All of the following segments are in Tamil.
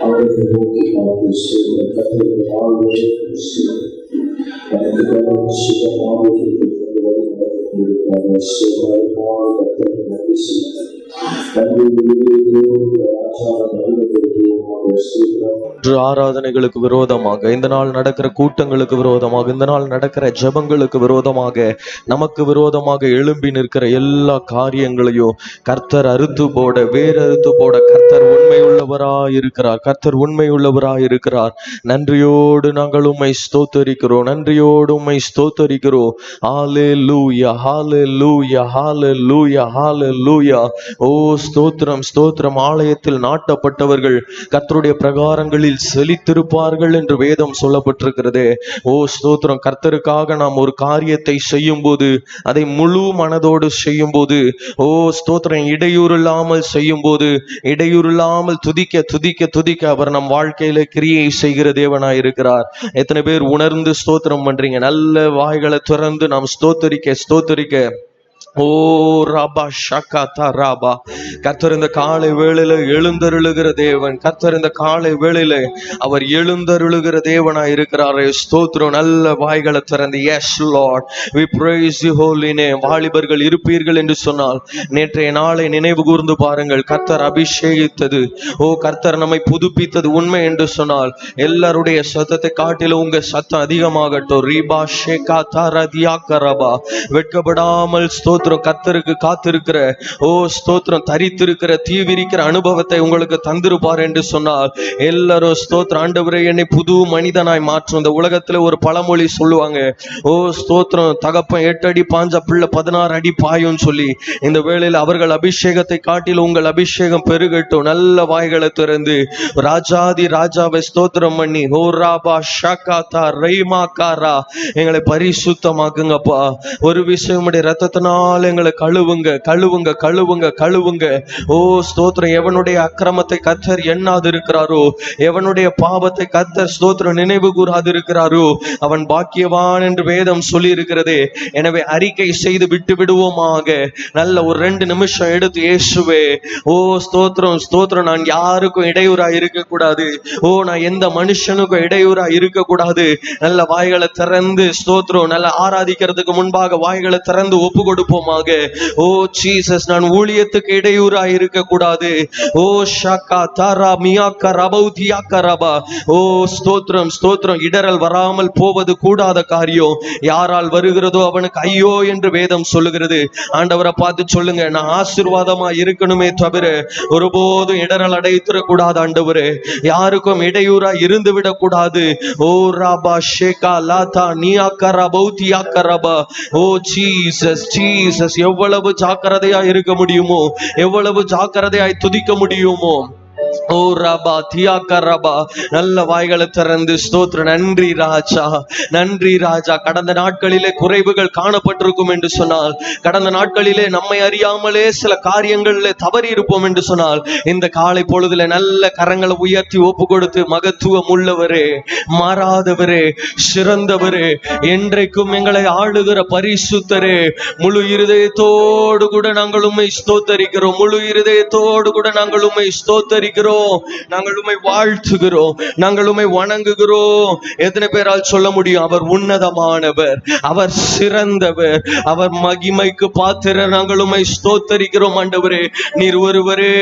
அவரை நோக்கி பார்த்து சொல்ல கத்தருக்கு ஆளுநர் ஆராதனைகளுக்கு விரோதமாக, இந்த நாள் நடக்கிற கூட்டங்களுக்கு விரோதமாக, இந்த நாள் நடக்கிற ஜெபங்களுக்கு விரோதமாக, நமக்கு விரோதமாக எழும்பி நிற்கிற எல்லா காரியங்களையும் கர்த்தர் அறுத்து போட, வேறறுத்து போட கர்த்தர் உண்மையுள்ளவராய் இருக்கிறார். கர்த்தர் உண்மையுள்ளவராய் இருக்கிறார். நன்றியோடு நாங்கள் உம்மை ஸ்தோத்தரிக்கிறோம். நன்றியோடு உம்மை ஸ்தோத்தரிக்கிறோம். ஹல்லேலூயா, ஹல்லேலூயா, ஹல்லேலூயா, ஹல்லேலூயா. ஓ ஸ்தோத்திரம், ஸ்தோத்திரம். ஆலயத்தில் நாட்டப்பட்டவர்கள் கர்த்தருடைய பிரகாரங்களில் செழித்திருப்பார்கள் என்று வேதம் சொல்லப்பட்டிருக்கிறது. ஓ ஸ்தோத்திரம். கர்த்தருக்காக நாம் ஒரு காரியத்தை செய்யும் போது, அதை முழு மனதோடு செய்யும் போது, ஓ ஸ்தோத்திரம், இடையூறு இல்லாமல் செய்யும் போது, இடையூறு இல்லாமல் துதிக்க துதிக்க துதிக்க அவர் நம் வாழ்க்கையில கிரியை செய்கிற தேவனாய் இருக்கிறார். எத்தனை பேர் உணர்ந்து ஸ்தோத்திரம் பண்றீங்க? நல்ல வாய்களை திறந்து நாம் ஸ்தோத்தரிக்க ஸ்தோத்தரிக்க. ஓ ராபா ஷகாதா ராபா. கர்த்தர் இந்த காலை வேளையில எழுந்தருளுகிற தேவன். கர்த்தர் இந்த காலை வேளையில அவர் எழுந்தருளுகிற தேவனாய் இருக்கிறாரே. ஸ்தோத்திரம். நல்ல வாய்களை திறந்து yes Lord, we praise you holy name. வாலிபர்கள் இருப்பீர்கள் என்று சொன்னால் நேற்றைய நாளை நினைவு கூர்ந்து பாருங்கள். கர்த்தர் அபிஷேகித்தது, ஓ கர்த்தர் நம்மை புதுப்பித்தது உண்மை என்று சொன்னால் எல்லாருடைய சத்தத்தை காட்டிலும் உங்க சத்தம் அதிகமாகட்டும். ரீபா ஷேகாதா ரதியா கரபா. வெட்கப்படாமல் ஸ்தோத்திரம் கர்த்தருக்கு காத்திருக்கிற, ஓ ஸ்தோத்திரம், தரித்திருக்கிற, தீவிரிக்கிற அனுபவத்தை உங்களுக்கு தந்திருப்பார் என்று சொன்னால் எல்லாரும் ஸ்தோத்திரம். ஆண்டவரே என்னை புது மனிதனாய் மாற்றும். இந்த உலகத்துல ஒரு பழமொழி சொல்லுவாங்க, ஓ ஸ்தோத்திரம், தகப்பன் 8 அடி பாஞ்ச பிள்ளை 16 அடி பாயும் சொல்லி. இந்த வேளையில் அவர்கள் அபிஷேகத்தை காட்டில் உங்கள் அபிஷேகம் பெருகட்டும். நல்ல வாய்களை திறந்து ராஜாதி ராஜாவை ஸ்தோத்திரம் பண்ணி, ஓ ராபா ஷகாதா ரைமா காரா, எங்களை பரிசுத்தமாக்குங்கப்பா. ஒரு விஷயம், ரத்தத்தினால் எங்களை கழுவுங்க கழுவுங்க கழுவுங்க கழுவுங்க. ஓ ஸ்தோத்திரம். எவனுடைய அக்கிரமத்தை கர்த்தர் எண்ணாது இருக்கிறாரோ, எவனுடைய பாவத்தை கர்த்தர் ஸ்தோத்திரம் நினைவு கூறாது இருக்கிறாரோ அவன் பாக்கியவான் என்று வேதம் சொல்லி இருக்கிறதே. எனவே அறிக்கை செய்து விட்டு விடுவோமாக. நல்ல ஒரு 2 நிமிஷம் எடுத்து, இயேசுவே, ஓ ஸ்தோத்திரம் ஸ்தோத்திரம், நான் யாருக்கும் இடையூறா இருக்க கூடாது. ஓ நான் எந்த மனுஷனுக்கும் இடையூறா இருக்க கூடாது. நல்ல வாய்களை திறந்து ஸ்தோத்திரம், நல்ல ஆராதிக்கிறதுக்கு முன்பாக வாய்களை திறந்து ஒப்பு கொடுப்போமாக. ஓ ஜீசஸ், நான் ஊழியத்துக்கு இடையூறா இருக்க கூடாது. ஓ ஷகா தாரா மியாக்கா ரபௌதியா கரபா. ஓ ஸ்தோத்திரம் ஸ்தோத்திரம். இடரல் வராமல் போவது கூடாத காரியம். யாரால் வருகிறதோ அவனுக்கு ஐயோ என்று வேதம் சொல்லுகிறது. ஆண்டவரை பார்த்து சொல்லுங்க, நான் ஆசீர்வாதமா இருக்கணுமே தவிர ஒருபோதும் இடரல் அடைத்திட கூடாது. ஆண்டவரே, யாருக்கும் இடையூறா இருந்து விடக் கூடாது. ஓ ராபா ஷேகா லாதா நியாக்கா ரபௌதியா கரபா. ஓ ஜீசஸ் ஜீசஸ், எவ்வளவு ஜாக்கிரதையா இருக்க முடியுமோ, எவ்வளவு ஜாக்கிரதையாய் துதிக்க முடியுமோ. ஓ ரபா தியாக்கா ரபா. நல்ல வாய்களை திறந்து ஸ்தோத்திரம். நன்றி ராஜா, நன்றி ராஜா. கடந்த நாட்களிலே குறைவுகள் காணப்பட்டிருக்கும் என்று சொன்னால், கடந்த நாட்களிலே நம்மை அறியாமலே சில காரியங்களிலே தவறி இருப்போம் என்று சொன்னால், இந்த காலை பொழுதுல நல்ல கரங்களை உயர்த்தி ஒப்பு கொடுத்து, மகத்துவம் உள்ளவரே, மாறாதவரே, சிறந்தவரே, என்றைக்கும் எங்களை ஆளுகிற பரிசுத்தரே, முழு இருதயத்தோடு கூட நாங்கள் உம்மை ஸ்தோத்தரிக்கிறோம். முழு இருதயத்தோடு கூட நாங்கள் உம்மை ஸ்தோத்தரிக்கிறோம். நாங்கள் உம்மை வாழ்த்துகிறோம், நாங்கள் உம்மை வணங்குகிறோம். எத்தனை பேரால் சொல்ல முடியும்? அவர் உன்னதமானவர், அவர் சிறந்தவர், அவர் மகிமைக்கு பாத்திர. நாங்கள் உம்மை ஸ்தோத்தரிக்கிறோம். ஆண்டவரே, நீர் ஒருவரே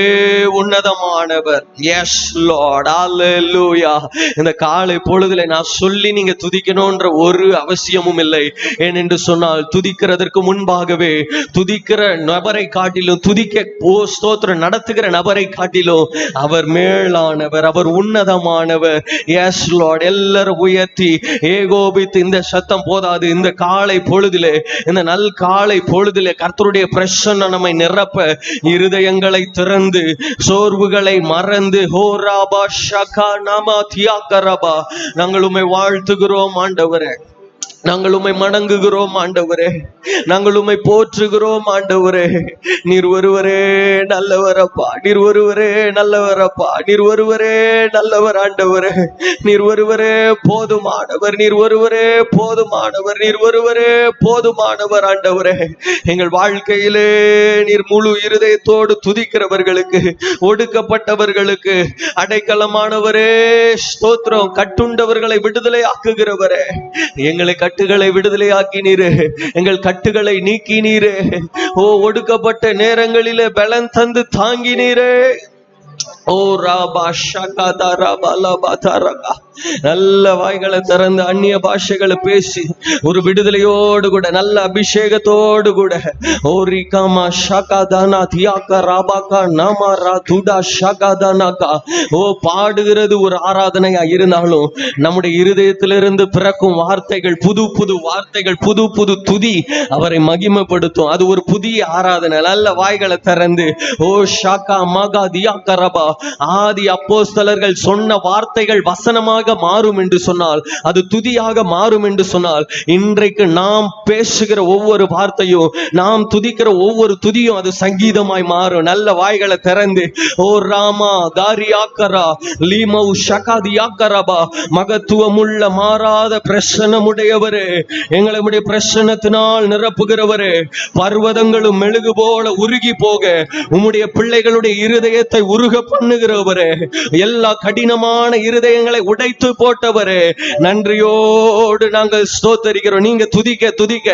உன்னதமானவர். எஸ் லார்ட், ஹல்லேலூயா. இந்த காலை பொழுதுல நான் சொல்லி நீங்க துதிக்கணும்ன்ற ஒரு அவசியமும் இல்லை. ஏனென்று சொன்னால், துதிக்கிறதற்கு முன்பாகவே துதிக்கிற நபரை காட்டிலும், துதிக்க ஓ ஸ்தோத்திரம் நடத்துகிற நபரை காட்டிலும் அவர் மேலானவர், அவர் உன்னதமானவர். Yes Lord. எல்லாரும் உயர்த்தி ஏகோபித்து, இந்த சத்தம் போதாது. இந்த காலை பொழுதிலே, இந்த நல் காலை பொழுதிலே கர்த்தருடைய பிரசன்னம் நம்மை நிரப்ப, இருதயங்களை திறந்து, சோர்வுகளை மறந்து, ஹோராபா ஷகா நாமா தியாகரபா, நாங்கள் உம்மை வாழ்த்துகிறோம். ஆண்டவரே, நாங்கள் உம்மை வணங்குகிறோம் ஆண்டவரே, நாங்கள் உம்மை போற்றுகிறோம் ஆண்டவரே. நீர் ஒருவரே நல்லவரப்பா, நீர் ஒருவரே நல்லவரப்பா, நீர் ஒருவரே நல்லவர் ஆண்டவரே. நீர் ஒருவரே போதுமானவர், நீர் ஒருவரே போதுமானவர், நீர் ஒருவரே போதுமானவர் ஆண்டவரே. எங்கள் வாழ்க்கையிலே நீர் முழு இருதயத்தோடு துதிக்கிறவர்களுக்கு, ஒடுக்கப்பட்டவர்களுக்கு அடைக்கலமானவரே ஸ்தோத்திரம். கட்டுண்டவர்களை விடுதலை ஆக்குகிறவரே, எங்களை கட்டுகளை விடுதலையாக்கினீரே, எங்கள் கட்டுகளை நீக்கினீரே. ஓ, ஒடுக்கப்பட்ட நேரங்களிலே பலன் தந்து தாங்கினீரே. ஓ ராபா ஷகதா ராபா லபா தரகா. நல்ல வாய்களை திறந்து அந்நிய பாஷைகளை பேசி ஒரு விடுதலையோடு கூட, நல்ல அபிஷேகத்தோடு கூட, ஓ ரிகாமா ஷகதானா தியாகா ராபாகா நாமாரா துடா ஷகதானாகா. ஓ, பாடுகிறது ஒரு ஆராதனையா இருந்தாலும் நம்முடைய இருதயத்திலிருந்து பிறக்கும் வார்த்தைகள், புது புது வார்த்தைகள், புது புது துதி அவரை மகிமைப்படுத்தும். அது ஒரு புதிய ஆராதனை. நல்ல வாய்களை திறந்து ஓ ஷாகா மகா தியாகா ரபா. ஆதி அப்போஸ்தலர்கள் சொன்ன வார்த்தைகள் வசனமாக மாறும் என்று சொன்னால், அது துதியாக மாறும் என்று சொன்னால், இன்றைக்கு நாம் பேசுகிற ஒவ்வொரு வார்த்தையும், நாம் துதிக்கிற ஒவ்வொரு துதியும் அது சங்கீதமாய் மாறும். நல்ல வாய்களை திறந்து ஓ ராமா தாரியாக்கரா லீமௌ ஷகாதியாக்கரபா. மகத்துவமுள்ள மாறாத பிரசன்னமுடையவரே, எங்களுடைய பிரசன்னத்தினால் நிரப்புகிறவரே, பர்வதங்களும் மெழுகு போல உருகி போக உம்முடைய பிள்ளைகளுடைய இருதயத்தை உருக பண்ணுகிறவரே, எல்லா கடினமான இருதயங்களை உடைத்து போட்டவரே, நன்றியோடு நாங்கள் ஸ்தோத்தரிக்கிறோம். நீங்க துதிக்க துதிக்க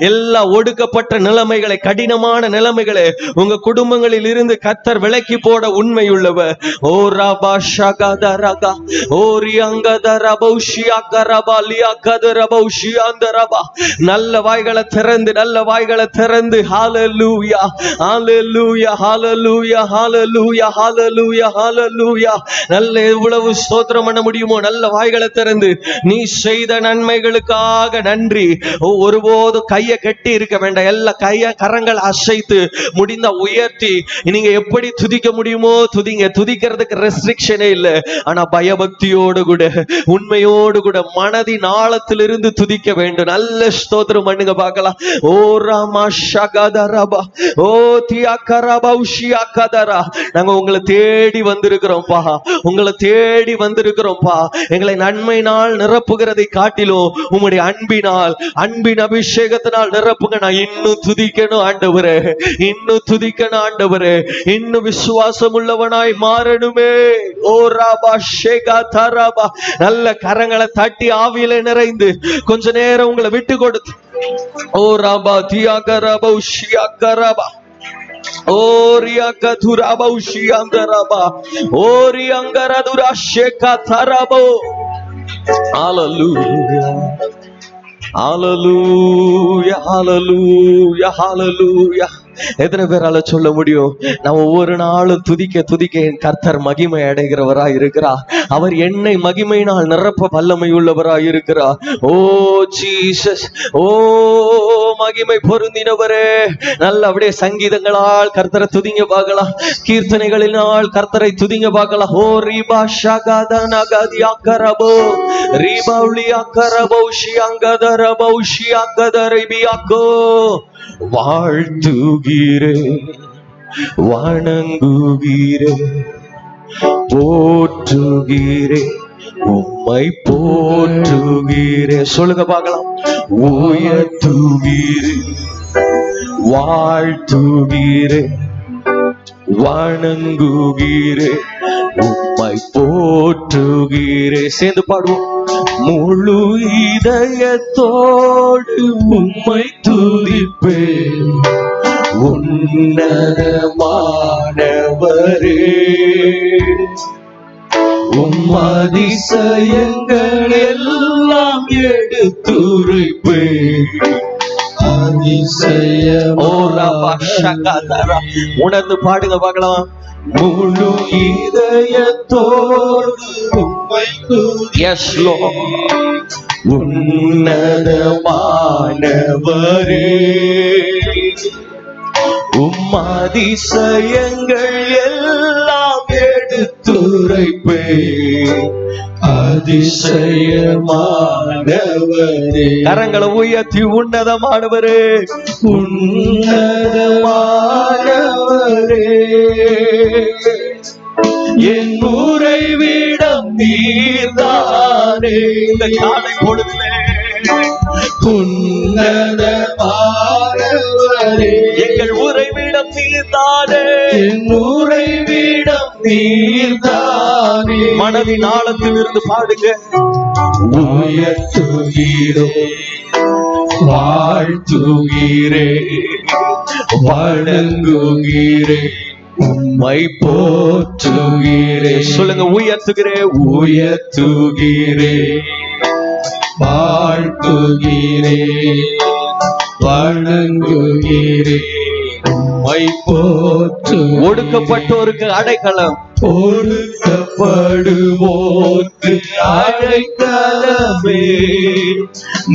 எல்லா ஒடுக்கப்பட்ட நிலைமைகளை, கடினமான நிலைமைகளை உங்க குடும்பங்களில் இருந்து கர்த்தர் விலக்கி போட உண்மையுள்ளவர். ஓ ராபா ஷகதரகா ஓ ரியங்கதரபௌஷியாகரபா லியாகதரபௌஷியாந்தரபா. நல்ல வாய்களை திறந்து, நல்ல வாய்களை திறந்து ஹalleluya ஹalleluya ஹalleluya ஹalleluya ஹalleluya ஹalleluya. நல்ல எவ்வளவு ஸ்தோத்திரம் பண்ண முடியுமோ நல்ல வாய்களை திறந்து நீ செய்த நன்மைகளுக்காக நன்றி. ஒருபோது கையை கட்டி இருக்க வேண்டாம். எல்லா கரங்கள் அசைத்து முடிந்த உயர்த்தி நீங்க எப்படி துதிக்க முடியுமோ துதிங்க. துதிக்கிறதுக்கு ரெஸ்ட்ரிக்ஷனே இல்லை. ஆனா பயபக்தியோடு கூட, உண்மையோடு கூட, மனதின் ஆழத்திலிருந்து துதிக்க வேண்டும். நல்ல ஸ்தோத்திரம் பண்ணுங்க பார்க்கலாம். ஓ ராமா ஷகதரபா ஓ தியாகரபா உஷியாகதரா. நாங்க உங்களை தேடி வந்திருக்கிறோம்ப்பா, உங்களை தேடி வந்திருக்கிறோம்ப்பா. எங்களை நன்மையினால் நிரப்புகிறதை காட்டிலும் உம்முடைய அன்பினால், அன்பின் அபிஷேகத்தினால் நிரப்புங்க. நான் இன்னும் துதிக்கணும் ஆண்டவரே, இன்னும் துதிக்கணும் ஆண்டவரே, இன்னும் விசுவாசம் உள்ளவனாய் மாறணுமே. ஓ ராபா ஷேகா தரபா. நல்ல கரங்களை தட்டி ஆவியில நிறைந்து கொஞ்ச நேரம் உங்களை விட்டு கொடுத்து ஓ ராபா தியாகரபா உஷியாகரபா ஓரியாகதுரபா உஷியாந்தரபா ஓரியங்கரதுரா ஷேகா தரபோ. ஹalleluya ஹalleluya ஹalleluya ஹalleluya. எத்தனை பேரால சொல்ல முடியும்? நான் ஒவ்வொரு நாளும் துதிக்க துதிக்க என் கர்த்தர் மகிமை அடைகிறவராய் இருக்கிறார். அவர் என்னை மகிமையினால் நிரப்ப வல்லமை உள்ளவராய் இருக்கிறார். ஓ ஜீசஸ், ஓ மகிமை பொருந்தினவரே. நல்ல அப்படியே சங்கீதங்களால் கர்த்தரை துதிங்க பார்க்கலாம், கீர்த்தனைகளினால் கர்த்தரை துதிங்க பார்க்கலாம். ஓ ரீபா ஷகதனகதியாக்கரபோ ரீபௌலியாக்கரபோ ஷியங்கதரபோ ஷியங்கதரிபியாக்கோ. வாழ்த்துகிறே, வணங்குகிறே, போற்றுகிறே, உம்மை போற்றுகிறே. சொல்லுங்க பார்க்கலாம். உயர்த்துகிறே, வாழ்த்துகிறே, வணங்குகிறே, உம்மை போற்றுகிறே. சேர்ந்து பாடுவோம். முழு இதயத்தோடு உம்மை துதிப்பே, உன்னதமானவரே, உம் அதிசயங்கள் எல்லாம் எடுத்துரைப்பே. உணர்ந்து பாடுங்க பார்க்கலாம். முழு இதயத்தோடு உம்மை துதிப்பே. Yes Lord. உன்னதமானவரே, உம் அதிசயங்கள் எல்லாம் எடுத்துரைப்பே. அதிசயமானவரே. கரங்களை உயர்த்தி உன்னதமானவரே, உன்னதமானவரே, என் உறைவிடம் நீர்தானே. இந்த காலை பொழுதிலே உன்னதமானவரே, எங்கள் உறைவிடம் நீர்தானே, என் உறைவிடம் நீர்தானே. மனதின் ஆழத்தில் இருந்து பாடுங்க. உயர்த்துகிறே, வாழ்த்துகிறே, வணங்குகிறே, உம்மை போற்றுகிறே. சொல்லுங்க, உயர்த்துகிறே, உயர்த்துகிறே, வாழ்த்துகிறே, வணங்குகிறே, உம்மை போற்று. ஒடுக்கப்பட்டோருக்கு அடைக்கலம், ஒடுக்கப்படுவோர்க்கு அடைக்கலமே,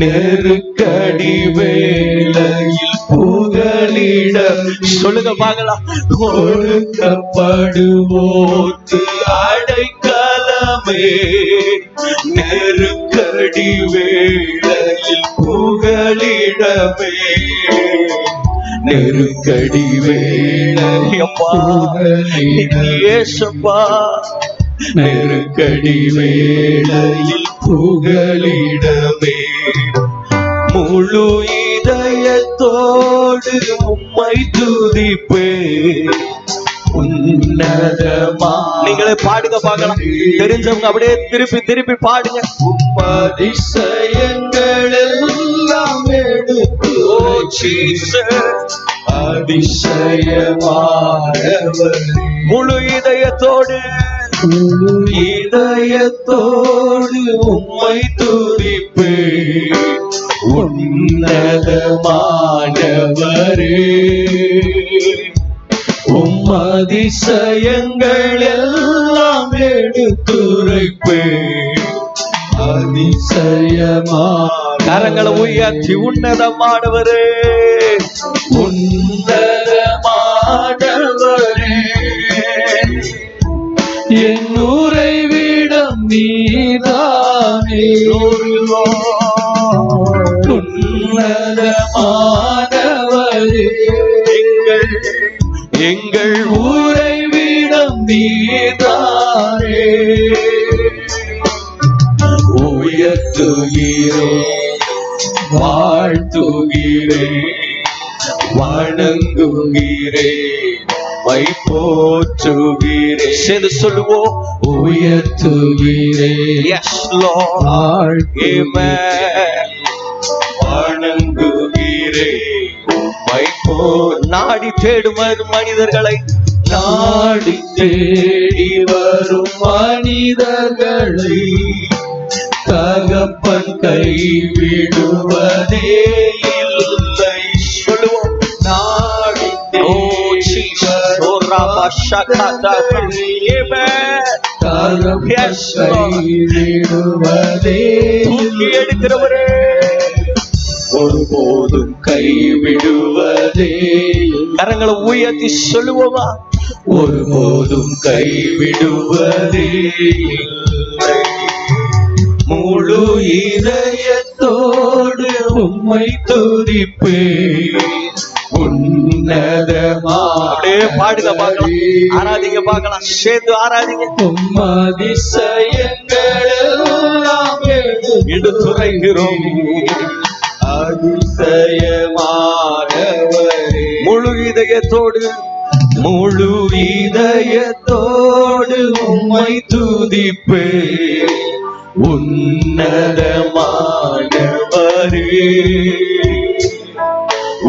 நெருக்கடி வேளையில் புகலிடம். சொல்லுங்க பார்க்கலாம். ஒடுக்கப்படுவோர்க்கு அடைக்கலமே, நெருக்கடி வேளையில் புகலிடமே, நெருக்கடி வேளையில் ஏசப்பா, நெருக்கடி வேளையில் புகலிடமே. முழு இதயத்தோடு உம்மை துதிப்பே, உன்னதமா. நீங்களே பாடுங்க பார்க்கலாம். தெரிஞ்சவங்க அப்படியே திருப்பி திருப்பி பாடுங்க. அதிசயங்கள் எல்லாம் எடுத்து அதிசயமானவரே, முழு இதயத்தோடு, முழு இதயத்தோடு உம்மை துதிப்பே, உன்னதமானவரே, உம் அதிசயங்கள் எல்லாம் எடுத்துரைப்பே, அதிசயமான. கரங்களை உயர்த்தி உன்னதமானவரே, உன்னதமானவரே, என் உறைவிடம் நீதானே. உன்னதமானவரே, எங்கள் உறைவிடம் நீதானே. உயர்த்துகிறே, வாழ்த்துகிறே, வணங்குகிறே, மை போற்றுகிறே. சேர்ந்து சொல்லுவோம். உயர்த்துகிறே, Yes Lord, Amen. வணங்குகிறே, மை நாடி தேடும் மனிதர்களை, நாடி தேடி வரும் மனிதர்களை தகப்பன் கைவிடுவதே இல்லை. சொல்லுவோம். நாடி தேடி வரும் தகப்பன் கைவிடுவதே தூக்கி எடுக்கிறவரே, ஒருபோதும் கைவிடுவதே. கரங்களை உயர்த்தி சொல்லுவோமா. ஒருபோதும் கைவிடுவதே இல்லை. முழு இதயத்தோடு உம்மை துதிப்பே, உன்னதமா. அப்படியே பாடுங்க பார்க்கலாம். ஆராதிங்க பார்க்கலாம். சேர்ந்து ஆராதிங்க. உம் அதிசயங்கள் எல்லாம் எடுத்துரைக்கிறோம். அதிசயமானவரே, முழு இதயத்தோடு, முழு இதயத்தோடு உம்மை துதிப்பே, உன்னதமானவரே,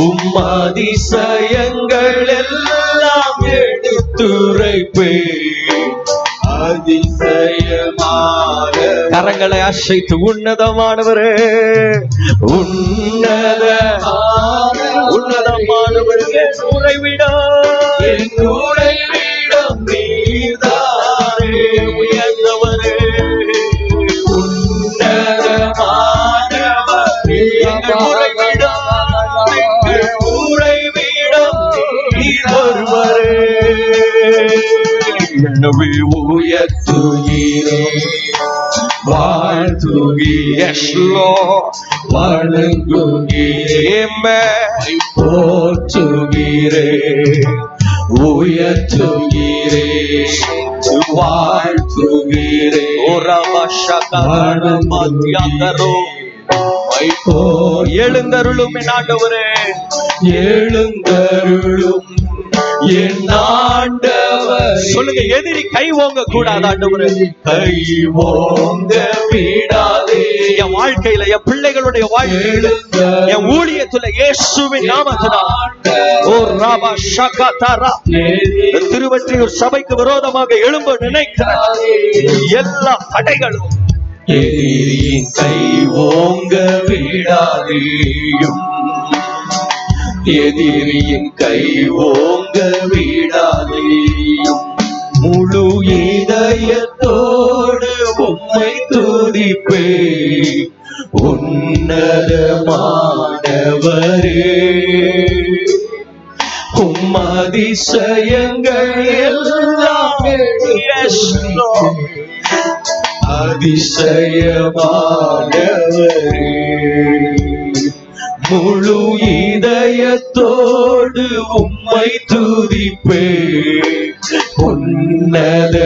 உம் அதிசயங்கள் எல்லாம் எடுத்துரைப்பே, அதிசயமான. கரங்களை அசைத்து உன்னதமானவரே, உன்னதமானவரே, என் உறைவிடம் நீர்தானே. உயர்ந்தவரே, உன்னதமானவரே, எங்கள் உறைவிடம் நீர் ஒருவரே. எனவே உயர்த்துகிறே, வாழ்த்துகிறேன் வணங்குகிறேன் போற்றுகிறேன் உயர்த்துகிறேன் வாழ்த்துகிறேன் எழுந்தருளும் என் ஆண்டவரே, எழுந்தருளும் என் ஆண்டவர். சொல்லுங்க, எதிரி கை ஓங்க கூடாது ஆண்டவரே, கை ஓங்க விடாதே. என் வாழ்க்கையில, என் பிள்ளைகளுடைய வாழ்க்கையில, என் ஊழியத்துல இயேசுவின் நாமத்தினால் திருவற்றியூர் சபைக்கு விரோதமாக எழும்ப நினைக்கிற எல்லா தடைகளும் எதிரியின் கை ஓங்க விடாதேயும், எதிரியின் கை ஓங்க விடாதேயும். முழு இதயத்தோடு உம்மை துதிப்பே உன்னதமானவரே. உம் அதிசயங்கள் எல்லாம் அதிசயமானவரே. முழு இதயத்தோடு உம்மை துதிப்பே உன்னதமானவரே.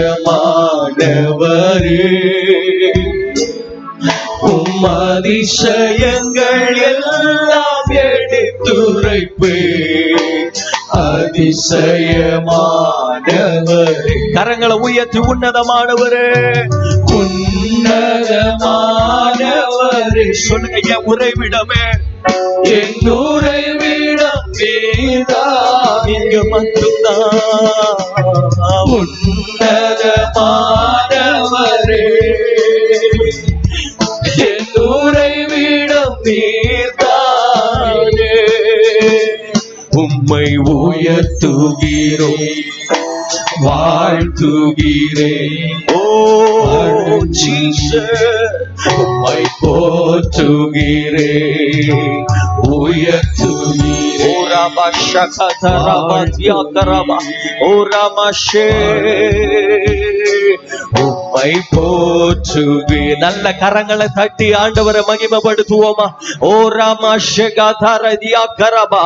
உம் அதிசயங்கள் எல்லாம் எடுத்துரைப்பே அதிசயமானவரே. கரங்களை உயர்த்தி உன்னதமானவரே, உன்னதமானவரே. சொல்லுங்க, என் உறைவிடமே, என் உறைவிடம் நீதான், இங்க மட்டும்தான். உன்னதமானவரே, என் உறைவிடம் நீதானே. உம்மை உயர்த்துகிறோம் வாழ்த்துகிறேன். ஓ ஜீசஸ், உம்மை போற்றுகிறேன் உயர்த்துகிறேன். உம்மை போற்றுகிறேன். நல்ல கரங்களை தட்டி ஆண்டவரை மகிமைப்படுத்துவோமா? ஓ ராமா ஷெகாதரதியா கரபா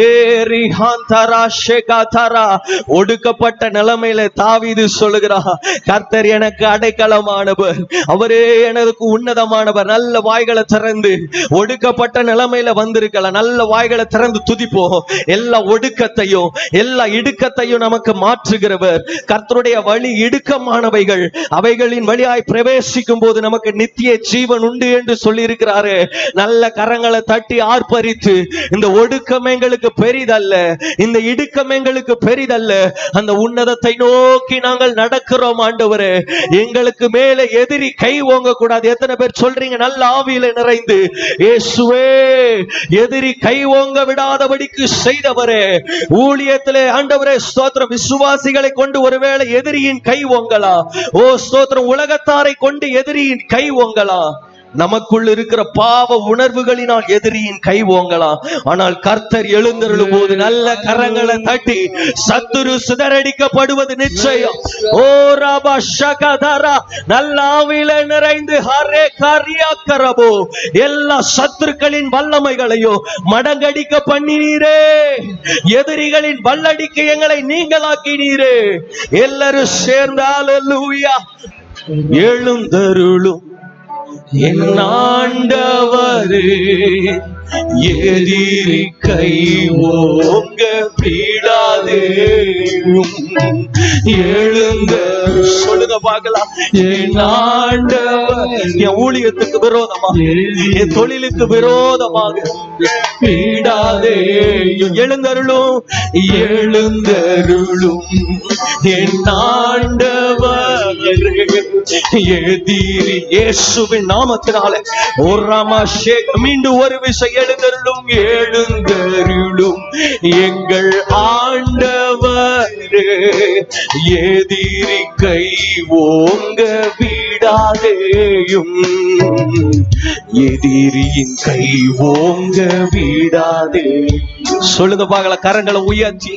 ஏரிஹாந்தரா ஷெகாதரா. ஒடுக்கப்பட்ட நிலைமையில தாவீது சொல்லுகிறார், கர்த்தர் எனக்கு அடைக்கலமானவர், அவரே எனக்கு உன்னதமானவர். நல்ல வாய்களை திறந்து, ஒடுக்கப்பட்ட நிலைமையில வந்திருக்கலாம், நல்ல வாய்களை திறந்து துதிப்போம். எல்லா ஒடுக்கத்தையும் எல்லா இடுக்கத்தையும் நமக்கு மாற்றுகிறவர். கர்த்தருடைய வழி இடுக்கமானவைகள், அவைகளின் வழியாய் பிரவேசிக்கும் போது நமக்கு நித்திய ஜீவன் உண்டு என்று சொல்லி இருக்கிறாரு. நல்ல கரங்களை தட்டி ஆர்ப்பரித்து, இந்த ஒடுக்கம் எங்களுக்கு பெரிதல்ல, இந்த இடுக்கம் எங்களுக்கு பெரிதல்ல, அந்த உன்னதத்தை நோக்கி நாங்கள் நடக்கிறோம் ஆண்டவரே. எங்களுக்கு மேல எதிரி கை ஓங்க கூடாது. எத்தனை பேர் சொல்றீங்க நல்ல ஆவியில நிறைந்து, இயேசுவே எதிரி கை ஓங்க விடாதபடிக்கு செய்தவரே. ஊழியத்திலே ஆண்டவரே ஸ்தோத்திரம். விசுவாசிகளை கொண்டு ஒருவேளை எதிரியின் கை ஓங்கலாம். ஓ ஸ்தோத்திரம். உலகத்தாரை கொண்டு எதிரியின் கை ஓங்கலாம். நமக்குள் இருக்கிற பாவ உணர்வுகளினால் எதிரியின் கை ஓங்கலாம். ஆனால் கர்த்தர் எழுந்தருளும் போது நல்ல கரங்களை தட்டி சத்துரு சிதறடிக்கப்படுவது நிச்சயம். ஓ ராபா ஷகதரா, நல்ல ஆவியில நிறைந்து ஹரே காரியாக்கரபோ, எல்லா சத்துருக்களின் வல்லமைகளையும் மடங்கடிக்க பண்ணினீரே. எதிரிகளின் வல்லடிக்க எங்களை நீங்களாக்கினீரே. எல்லாரும் சேர்ந்து அல்லேலூயா. எழுந்தருளும் என் ஆண்டவரே, எதிரி கை ஓங்க விடாதேயும். எழுந்த சொல்லுங்க பார்க்கலாம். என் ஆண்டவர் என் ஊழியத்துக்கு விரோதமாக, என் தொழிலுக்கு விரோதமாக விடாதேயும். எழுந்தருளும் எழுந்தருளும் என் ஆண்டவரே, எதிரி இயேசுவின் நாமத்தினாலே ஒரு ராமாஷேக் மீண்டும் ஒரு விஷயம். எழுந்தருளும் எழுந்தருளும் எங்கள் ஆண்டவரே, எதிரி கை ஓங்க விடாதேயும். எதிரியின் கை ஓங்க விடாதே. சொல்லுங்க பார்க்கலாம், கரங்களை உயர்த்தி.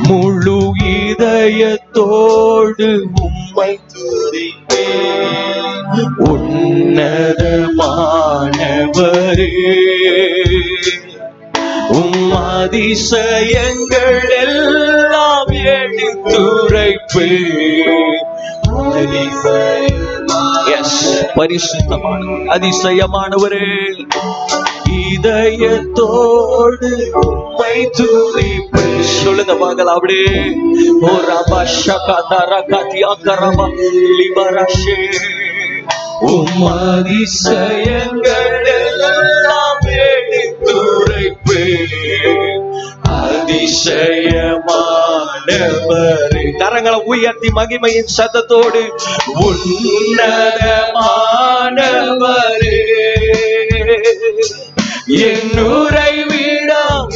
முழு இதய இதயத்தோடு உம்மை துதிப்பேன் உன்னதமானவரே. அதிசயங்கள் எல்லாம் எடுத்துரைப்பேன். பரிசுத்தமானவர், அதிசயமானவரே, இதயத்தோடு உம்மை துதிப்பேன். சொல்லுங்க பார்க்கலாம் அப்படியே. ஓ ரபா ஷகதர கதியா கரபா லிபரஷே. அதிசயங்கள் எல்லாம் எடுத்துரைப்பேன். அதிசயமானவரே. கரங்களை உயர்த்தி மகிமையின் சத்தத்தோடு உன்னதமானவரே, என் உறைவிடம்.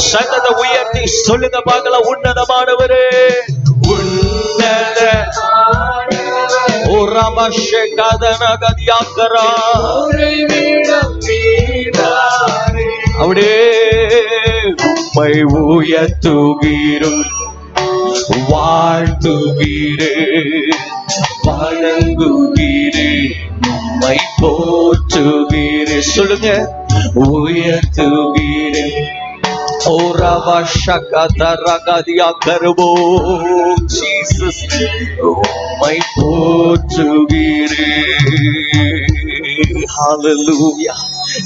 சத்தத்தை உயர்த்தி சொல்லுங்க பார்க்கலாம். உன்னதமானவரே, உன்னத அப்படியே உம்மை உயர்த்துகிறோம், வாழ்த்துகிறேன், வணங்குகிறேன், உம்மை போற்றுகிறேன். சொல்லுங்க, உயர்த்துகிறேன். ஓ ரபா ஷகதர கதியா கரபோ ஜீசஸ், உம்மை போற்றுகிறேன். ஹalleluya.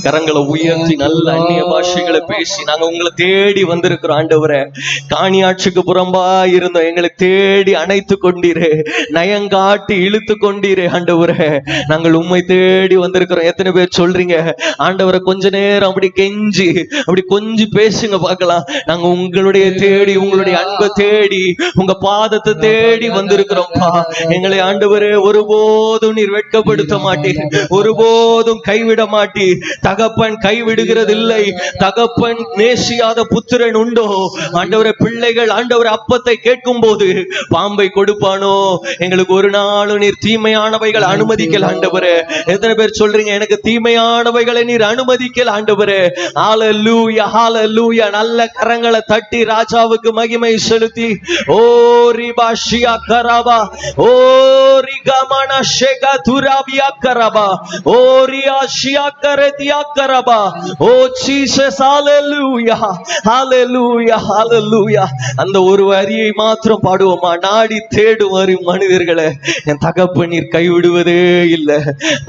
கரங்களை உயர்த்தி நல்ல அந்நிய பாஷைகளை பேசி நாங்க உங்களை தேடி வந்திருக்கிறோம். ஆண்டவரே, காணியாட்சிக்கு புறம்பா இருந்தோம், எங்களை தேடி அணைத்து கொண்டீரே, நயங்காட்டி இழுத்து கொண்டீரே. ஆண்டவரே, நாங்கள் உம்மை தேடி வந்திருக்கிறோம். எத்தனை பேர் சொல்றீங்க, ஆண்டவரை கொஞ்ச நேரம் அப்படி கெஞ்சி அப்படி கொஞ்சம் பேசுங்க பார்க்கலாம். நாங்க உங்களுடைய தேடி, உங்களுடைய அன்பை தேடி, உங்க பாதத்தை தேடி வந்திருக்கிறோம்ப்பா. எங்களை ஆண்டவரே ஒருபோதும் நீர் வெட்கப்படுத்த மாட்டீர், ஒருபோதும் கைவிட மாட்டீர். தகப்பன் கைவிடுகிறது இல்லை. தகப்பன் நேசியாத புத்திரன் உண்டோ? ஆண்டவரே, பிள்ளைகள் ஆண்டவரே அப்பத்தை கேட்கும் போது பாம்பை கொடுப்பானோ? எங்களுக்கு ஒரு நாளும் நீர் தீமையானவைகள் அனுமதிக்கல ஆண்டவரே. எத்தனை பேர் சொல்றீங்க, எனக்கு தீமையானவைகளை நீர் அனுமதிக்கல ஆண்டவரே? ஹalleluya, ஹalleluya. நல்ல கரங்களை தட்டி ராஜாவுக்கு மகிமை செலுத்தி ஓ ரிபாஷியா கரபா, ஓ ரிகமன ஷேகா துராபியா கரபா, ஓ ரியாஷியா கரதியா கரபா. ஓ ஜீசஸ், ஹalleluya, ஹalleluya, ஹalleluya. அந்த ஒரு வரியை மாத்திரம் பாடுவோமா? நாடி தேடும் வரும் மனிதர்களை என் தகப்பன் நீர் கைவிடுவதே இல்லை.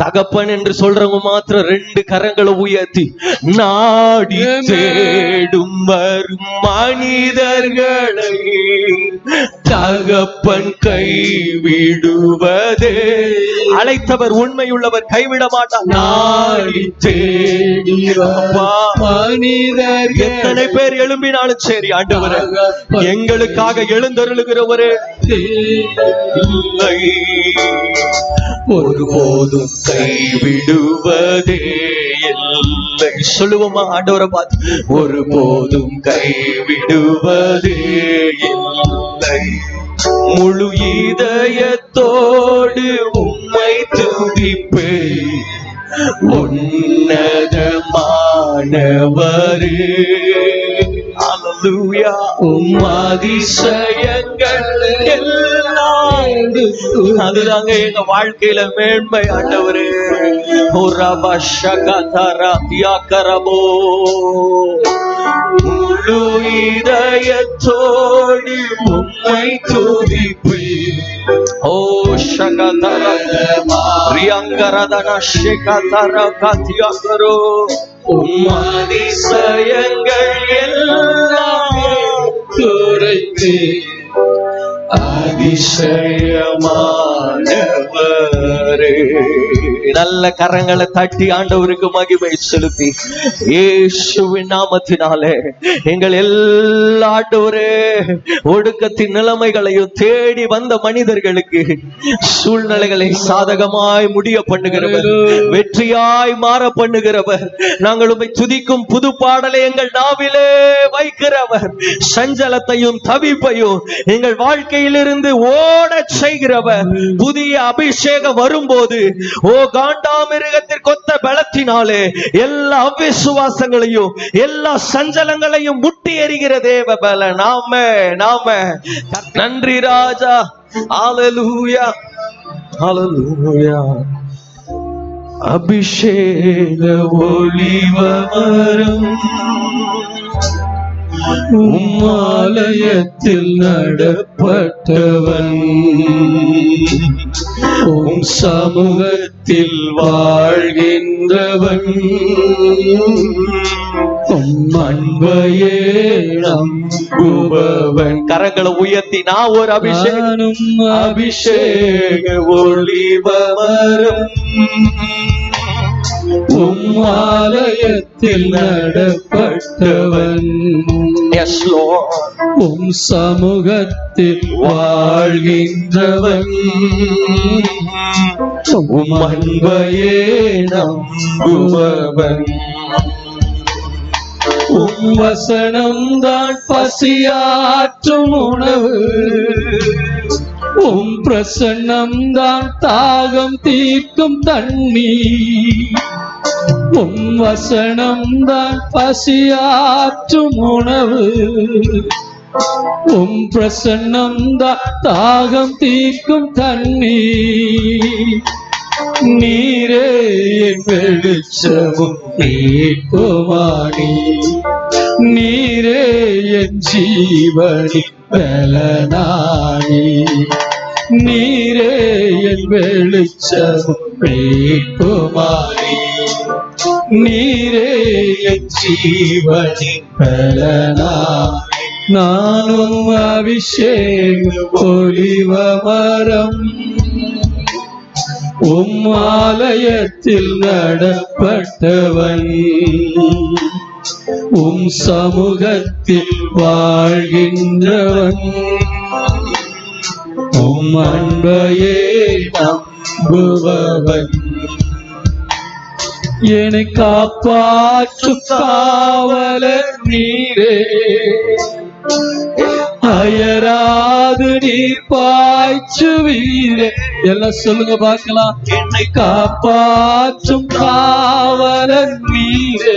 தகப்பன் என்று சொல்றவங்க மாத்திரம் ரெண்டு கரங்களை உயர்த்தி, நாடி தேடும் வரும் மனிதர்களை தகப்பன் கைவிடுவதே. அழைத்தவர் உண்மையுள்ளவர், கைவிட மாட்டார். நாடி தேடி மனிதர் எத்தனை பேர் எழும்பினாலும் சரி ஆண்டவரே, எங்களுக்காக எழுந்தருளுகிறவரே இல்லை, ஒருபோதும் கைவிடுவதே இல்லை. சொல்லுவோமா ஆண்டவரை பார்த்து, ஒருபோதும் கைவிடுவதே இல்லை. முழு இதயத்தோடு உம்மை துதிப்பேன் உன்னதமானவரே. ஹalleluya. அதிசயங்கள் எல்லாம் அதுதாங்க எங்க வாழ்க்கையில மேன்மை ஆண்டவரே. ரபா ஷகதரா யாக்கரபோ, முழு இதயத்தோடு உம்மை துதிப்பேன். ஓ ஷகதர ரியங்கரதன ஷகதர கத்யகரோ, அதிசயங்கள் எல்லாம் துரைத்து அதிசயமானவரே. நல்ல கரங்களை தட்டி ஆண்டவருக்கு மகிமை செலுத்தி இயேசுவின் நாமத்தினாலே எங்கள் எல்லா ஆண்டவரே ஒடுக்கத்தின் நிலைமைகளையும் தேடி வந்த மனிதர்களுக்கு சூழ்நிலைகளை சாதகமாய் முடிய பண்ணுகிறவர், வெற்றியாய் மாற பண்ணுகிறவர், நாங்கள் உம்மை துதிக்கும் புது பாடலை எங்கள் நாவிலே வைக்கிறவர், சஞ்சலத்தையும் தவிப்பையும் எங்கள் வாழ்க்கையிலிருந்து ஓட செய்கிறவர், புதிய அபிஷேகம் வரும் வரும்போது ஓ காண்டாமிருகத்திற்கொத்த பலத்தினாலே எல்லா அவிசுவாசங்களையும் எல்லா சஞ்சலங்களையும் முட்டி எறிகிற தேவ பலன். நாம நன்றி ராஜா. ஹalleluya ஹalleluya. அபிஷேக ஒளிவமரம் உம்மாலயத்தில் நடப்பட்டவன், உம் சமூகத்தில் வாழ்கின்றவன், உம் அன்பையே நம்புபவன். கரங்களை உயர்த்தி நான் ஒரு நானும் அபிஷேக ஒளிவமரம் உம்மாலயத்தில் நடப்பட்டவன், Yes Lord. உம் சமூகத்தில் வாழ்கின்றவன், உம் அன்பையே நம்புபவன். உம் வசனம்தான் பசியாற்றும் உணவு, உம் பிரசன்னம்தான் தாகம் தீர்க்கும் தண்ணீர். உம் வசனம்தான் பசியாற்றும் உணவு, உம் பிரசன்னம்தான் தாகம் தீர்க்கும் தண்ணீர். நீரே என் வெளிச்சமும் மீட்புமானி, நீரே என் ஜீவனி பலனானி, நீரே என் வெளிச்சமும் மீட்புமானி, நீரே என் ஜீவனி பலனானி. நானும் அபிஷேக ஒலிவமரம் உம் ஆலயத்தில் நடப்பட்டவன், உம் சமூகத்தில் வாழ்கின்றவன், உம் அன்பையே நம்புபவன். என்னை காப்பாற்றும் காவலர் நீரே, அயராது நீர் பாய்ச்சுவீரே. எல்லாம் சொல்லுங்க பார்க்கலாம். என்னை காப்பாற்றும் காவலர் நீரே,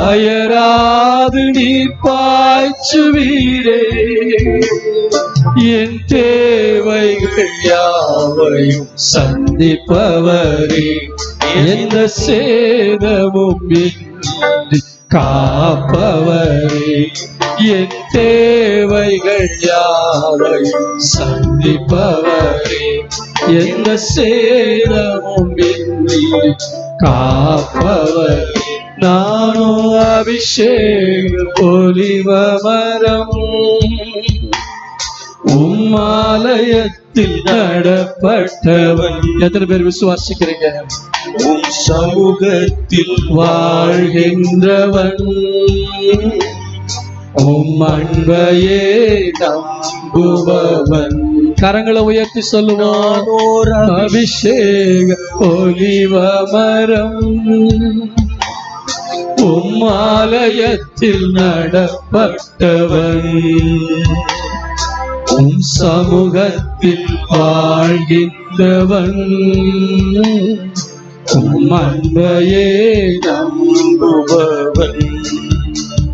அயராது நீர் பாய்ச்சுவீரே. என் தேவைகள் யாவையும் சந்திப்பவரே, எந்த சேதமும் இன்றி காப்பவரே. என் தேவைகள் யாவையும் சந்திப்பவரே, எந்த சேதமும் இன்றி காப்பவரே. நானும் அபிஷேக ஒலிவமரம் உம் ஆலயத்தில் நடப்பட்டவன். எத்தனை பேர் விசுவாசிக்கிறீங்க? உம் சமூகத்தில் வாழ்கின்றவன், உம் அன்பையே நம்புபவன். கரங்களை உயர்த்தி சொல்லுவோம். அபிஷேக ஒலிவமரம் உம் ஆலயத்தில் நடப்பட்டவன், உம் சமூகத்தில் வாழ்கின்றவன், உம் அன்பையே நம்புபவன்.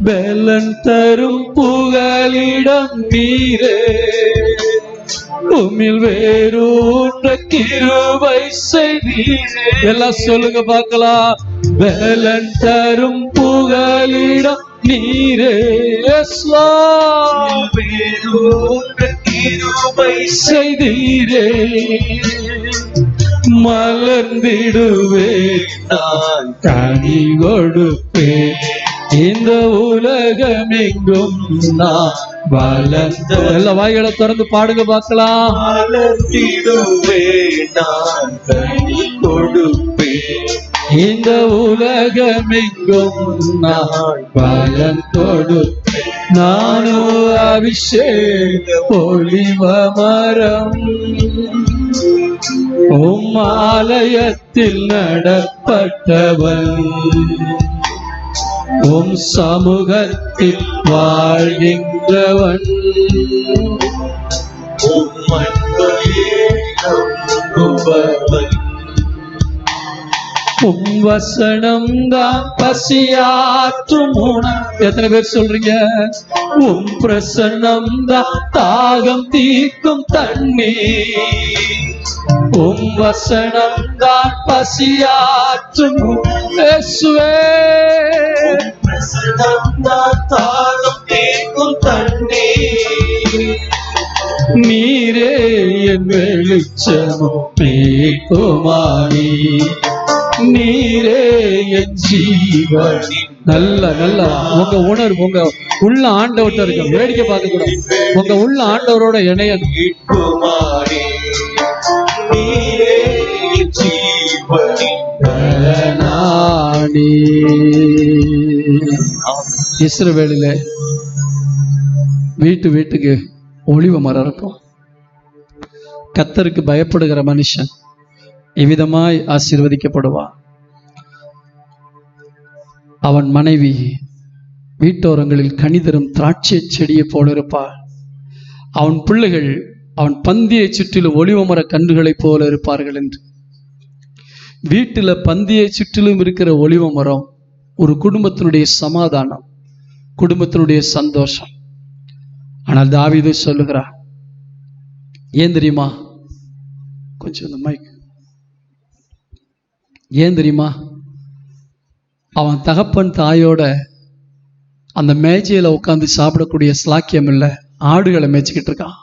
பலன் தரும் புகலிடம் நீரே, உம்மில் வேரூன்ற கிருபை செய்தீரே. எல்லாம் சொல்லுங்க பார்க்கலாம். பலன் தரும் புகலிடம் நீரே, வேரூன்ற கிருபை செய்தீரே. மலர்ந்திடுவேன் நான் கனி கொடுப்பேன், இந்த உலகமெங்கும் நான் வளர்ந்த. எல்லா வாய்களை திறந்து பாடுங்க பார்க்கலாம். மலர்ந்திடுவேன் நான் கனி கொடுப்பேன், இந்த உலகமெங்கும் நான் பலன் கொடுப்பேன். நானும் அபிஷேக ஒலிவமரம் உம் ஆலயத்தில் நடப்பட்டவன், உம் சமூகத்தில் வாழ்கின்றவன், உம் அன்பையே நம்புபவன். உம் வசனம் தான் பசியாற்றும் உணவு. எத்தனை பேர் சொல்றீங்க? உம் பிரசன்னம் தான் தாகம் தீர்க்கும் தண்ணீர். உம் வசனம் தான் பசியாற்றும் இயேசுவே. உம் பிரசன்னம் தான் தாகம் தீர்க்கும் தண்ணீர். நீரே என் வெளிச்சமும் மீட்புமானி. நீரே என் ஜீவனி. நல்ல உங்க உணர்வு, உங்க உள்ள ஆண்டவர்கிட்ட இருக்க. வேடிக்கை பார்க்க கூடாது. உங்க உள்ள ஆண்டவரோட இணைய மீட்புமானி. நீரே என் ஜீவனி. இஸ்ரவேலில வீட்டுக்கு ஒளிவ மரம் இருக்கும். கர்த்தருக்கு பயப்படுகிற மனுஷன் இவ்விதமாய் ஆசீர்வதிக்கப்படுவான். அவன் மனைவி வீட்டோரங்களில் கனிதரும் திராட்சை செடியை போல இருப்பாள். அவன் பிள்ளைகள் அவன் பந்தியை சுற்றிலும் ஒளிவ மர கன்றுகளைப் போல இருப்பார்கள் என்று. வீட்டில் பந்தியை சுற்றிலும் இருக்கிற ஒளிவ மரம் ஒரு குடும்பத்தினுடைய சமாதானம், குடும்பத்தினுடைய சந்தோஷம். ஆனால் தாவீது சொல்லுகிறார், ஏன் தெரியுமா? கொஞ்சம் இந்த மைக். ஏன் தெரியுமா? அவன் தகப்பன் தாயோட அந்த மேஜையில உட்காந்து சாப்பிடக்கூடிய ஸ்லாக்கியம் இல்லை. ஆடுகளை மேய்ச்சிக்கிட்டு இருக்கான்.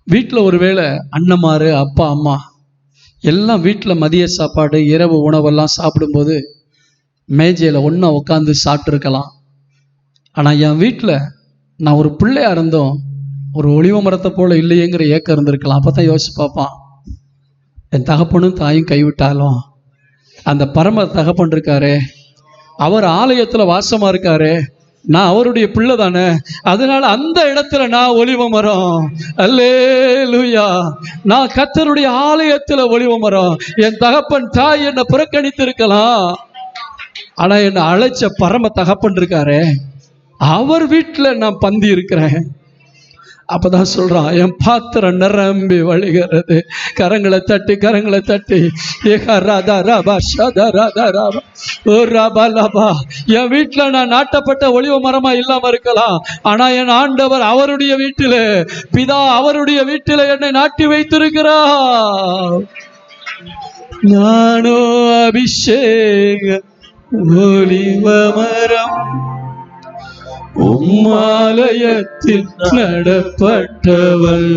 வீட்டில் ஒருவேளை அண்ணமாரு, அப்பா அம்மா எல்லாம் வீட்டில் மதிய சாப்பாடு இரவு உணவெல்லாம் சாப்பிடும்போது மேஜையில் ஒன்றா உட்காந்து சாப்பிட்ருக்கலாம். ஆனால் என் வீட்டில் நான் ஒரு பிள்ளையா இருந்தோம், ஒரு ஒளிவ மரத்தை போல இல்லையேங்கிற ஏக்கம் இருந்திருக்கலாம். அப்போ தான் யோசிச்சு பார்ப்பான், என் தகப்பனும் தாயும் கைவிட்டாலும் அந்த பரம தகப்பன் இருக்காரு, அவர் ஆலயத்தில் வாசமாக இருக்காரு, நான் அவருடைய பிள்ளை தானே, அதனால அந்த இடத்துல நான் ஒளிவ மரம். அல்லேலூயா. நான் கர்த்தருடைய ஆலயத்தில் ஒளிவ மரம். என் தகப்பன் தாய் என்னை புறக்கணித்து இருக்கலாம், ஆனா என்னை அழைச்ச பரம தகப்பன் இருக்காரு, அவர் வீட்டில் நான் பந்தி இருக்கிறேன். அப்பதான் சொல்றான், என் பாத்திரம் நிரம்பி வழிகிறது. கரங்களை தட்டி என் வீட்டுல நான் நாட்டப்பட்ட ஒளிவ மரமா இல்லாம இருக்கலாம், ஆனா என் ஆண்டவர் அவருடைய வீட்டில, பிதா அவருடைய வீட்டில என்னை நாட்டி வைத்திருக்கிறார். நானோ அபிஷேக ஒளிவ மரம், உம்மாலயத்தில் நடப்பட்டவள்,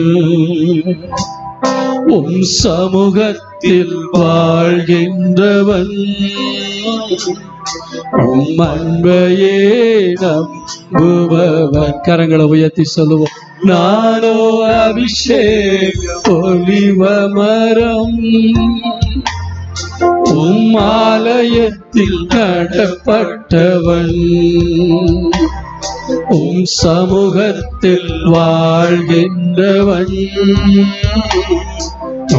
உம் சமூகத்தில் வாழ்கின்றவன், உம் அன்பையே நம்புபவன். கரங்களை உயர்த்தி சொல்லுவோம், நானோ அபிஷேக ஒளிவ மரம், உம் ஆலயத்தில் நடப்பட்டவன், உம் சமூகத்தில் வாழ்கின்றவன்,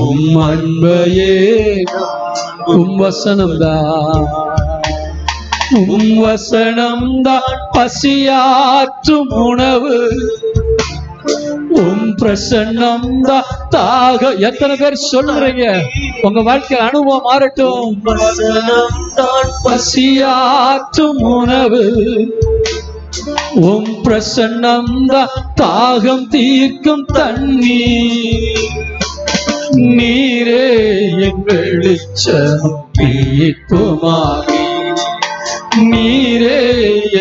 உம் அன்பையே. உம் வசனம்தான் பசியாற்றும் உணவு, உம் பிரசன்னம் தான் தாக. எத்தனை பேர் சொல்றீங்க உங்க வாழ்க்கை அனுபவம் மாறட்டும்? வசனம்தான் பசியாற்றும் உணவு, உம் பிரசன்னம் தான் தாகம் தீர்க்கும் தண்ணீர். நீரே என் வெளிச்சம் மீட்புமானி, நீரே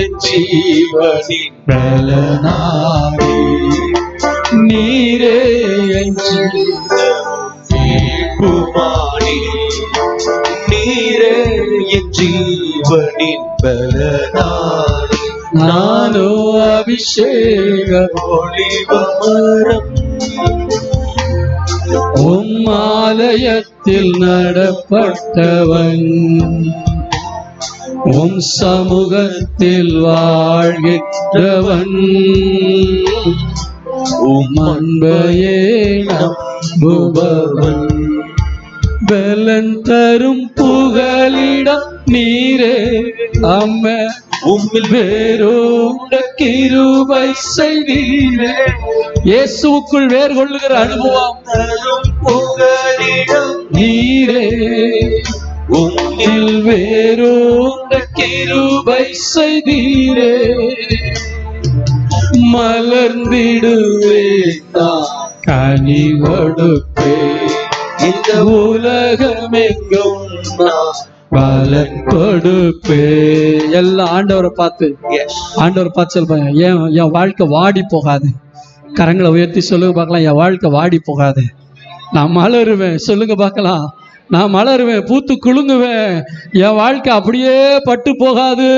என் ஜீவனின் பலனானி, நீரே என் மீட்புமானி, நீரே என் ஜீவனின் பலனானி. நானோ அபிஷேக ஒளிவ மரம், உம் ஆலயத்தில் நடப்பட்டவன், உம் சமூகத்தில் வாழ்கின்றவன், உம் அன்பையே நம்புபவன். பலன் தரும் புகலிடம் நீரே. ஆமென். உம்மில் வேரோட கிருபை செய்தீரே. இயேசுவுக்குள் வேர் கொள்ளுகிற அனுபவம் தரும் புகலிடம் நீரே. உம்மில் வேரோட கிருபை செய்தீரே. மலர்ந்திடுவேன் நான் கனி கொடுப்பேன். இந்த உலகமெங்கும் நான் பலன் கொடுப்பே. எல்லாம் ஆண்டவரை பார்த்து சொல்லுங்க, என் வாழ்க்கை வாடி போகாது. கரங்களை உயர்த்தி சொல்லுங்க பார்க்கலாம், என் வாழ்க்கை வாடி போகாது. நான் மலருவேன். சொல்லுங்க பார்க்கலாம், நான் மலருவேன், பூத்து குலுங்குவேன். என் வாழ்க்கை அப்படியே பட்டு போகாது.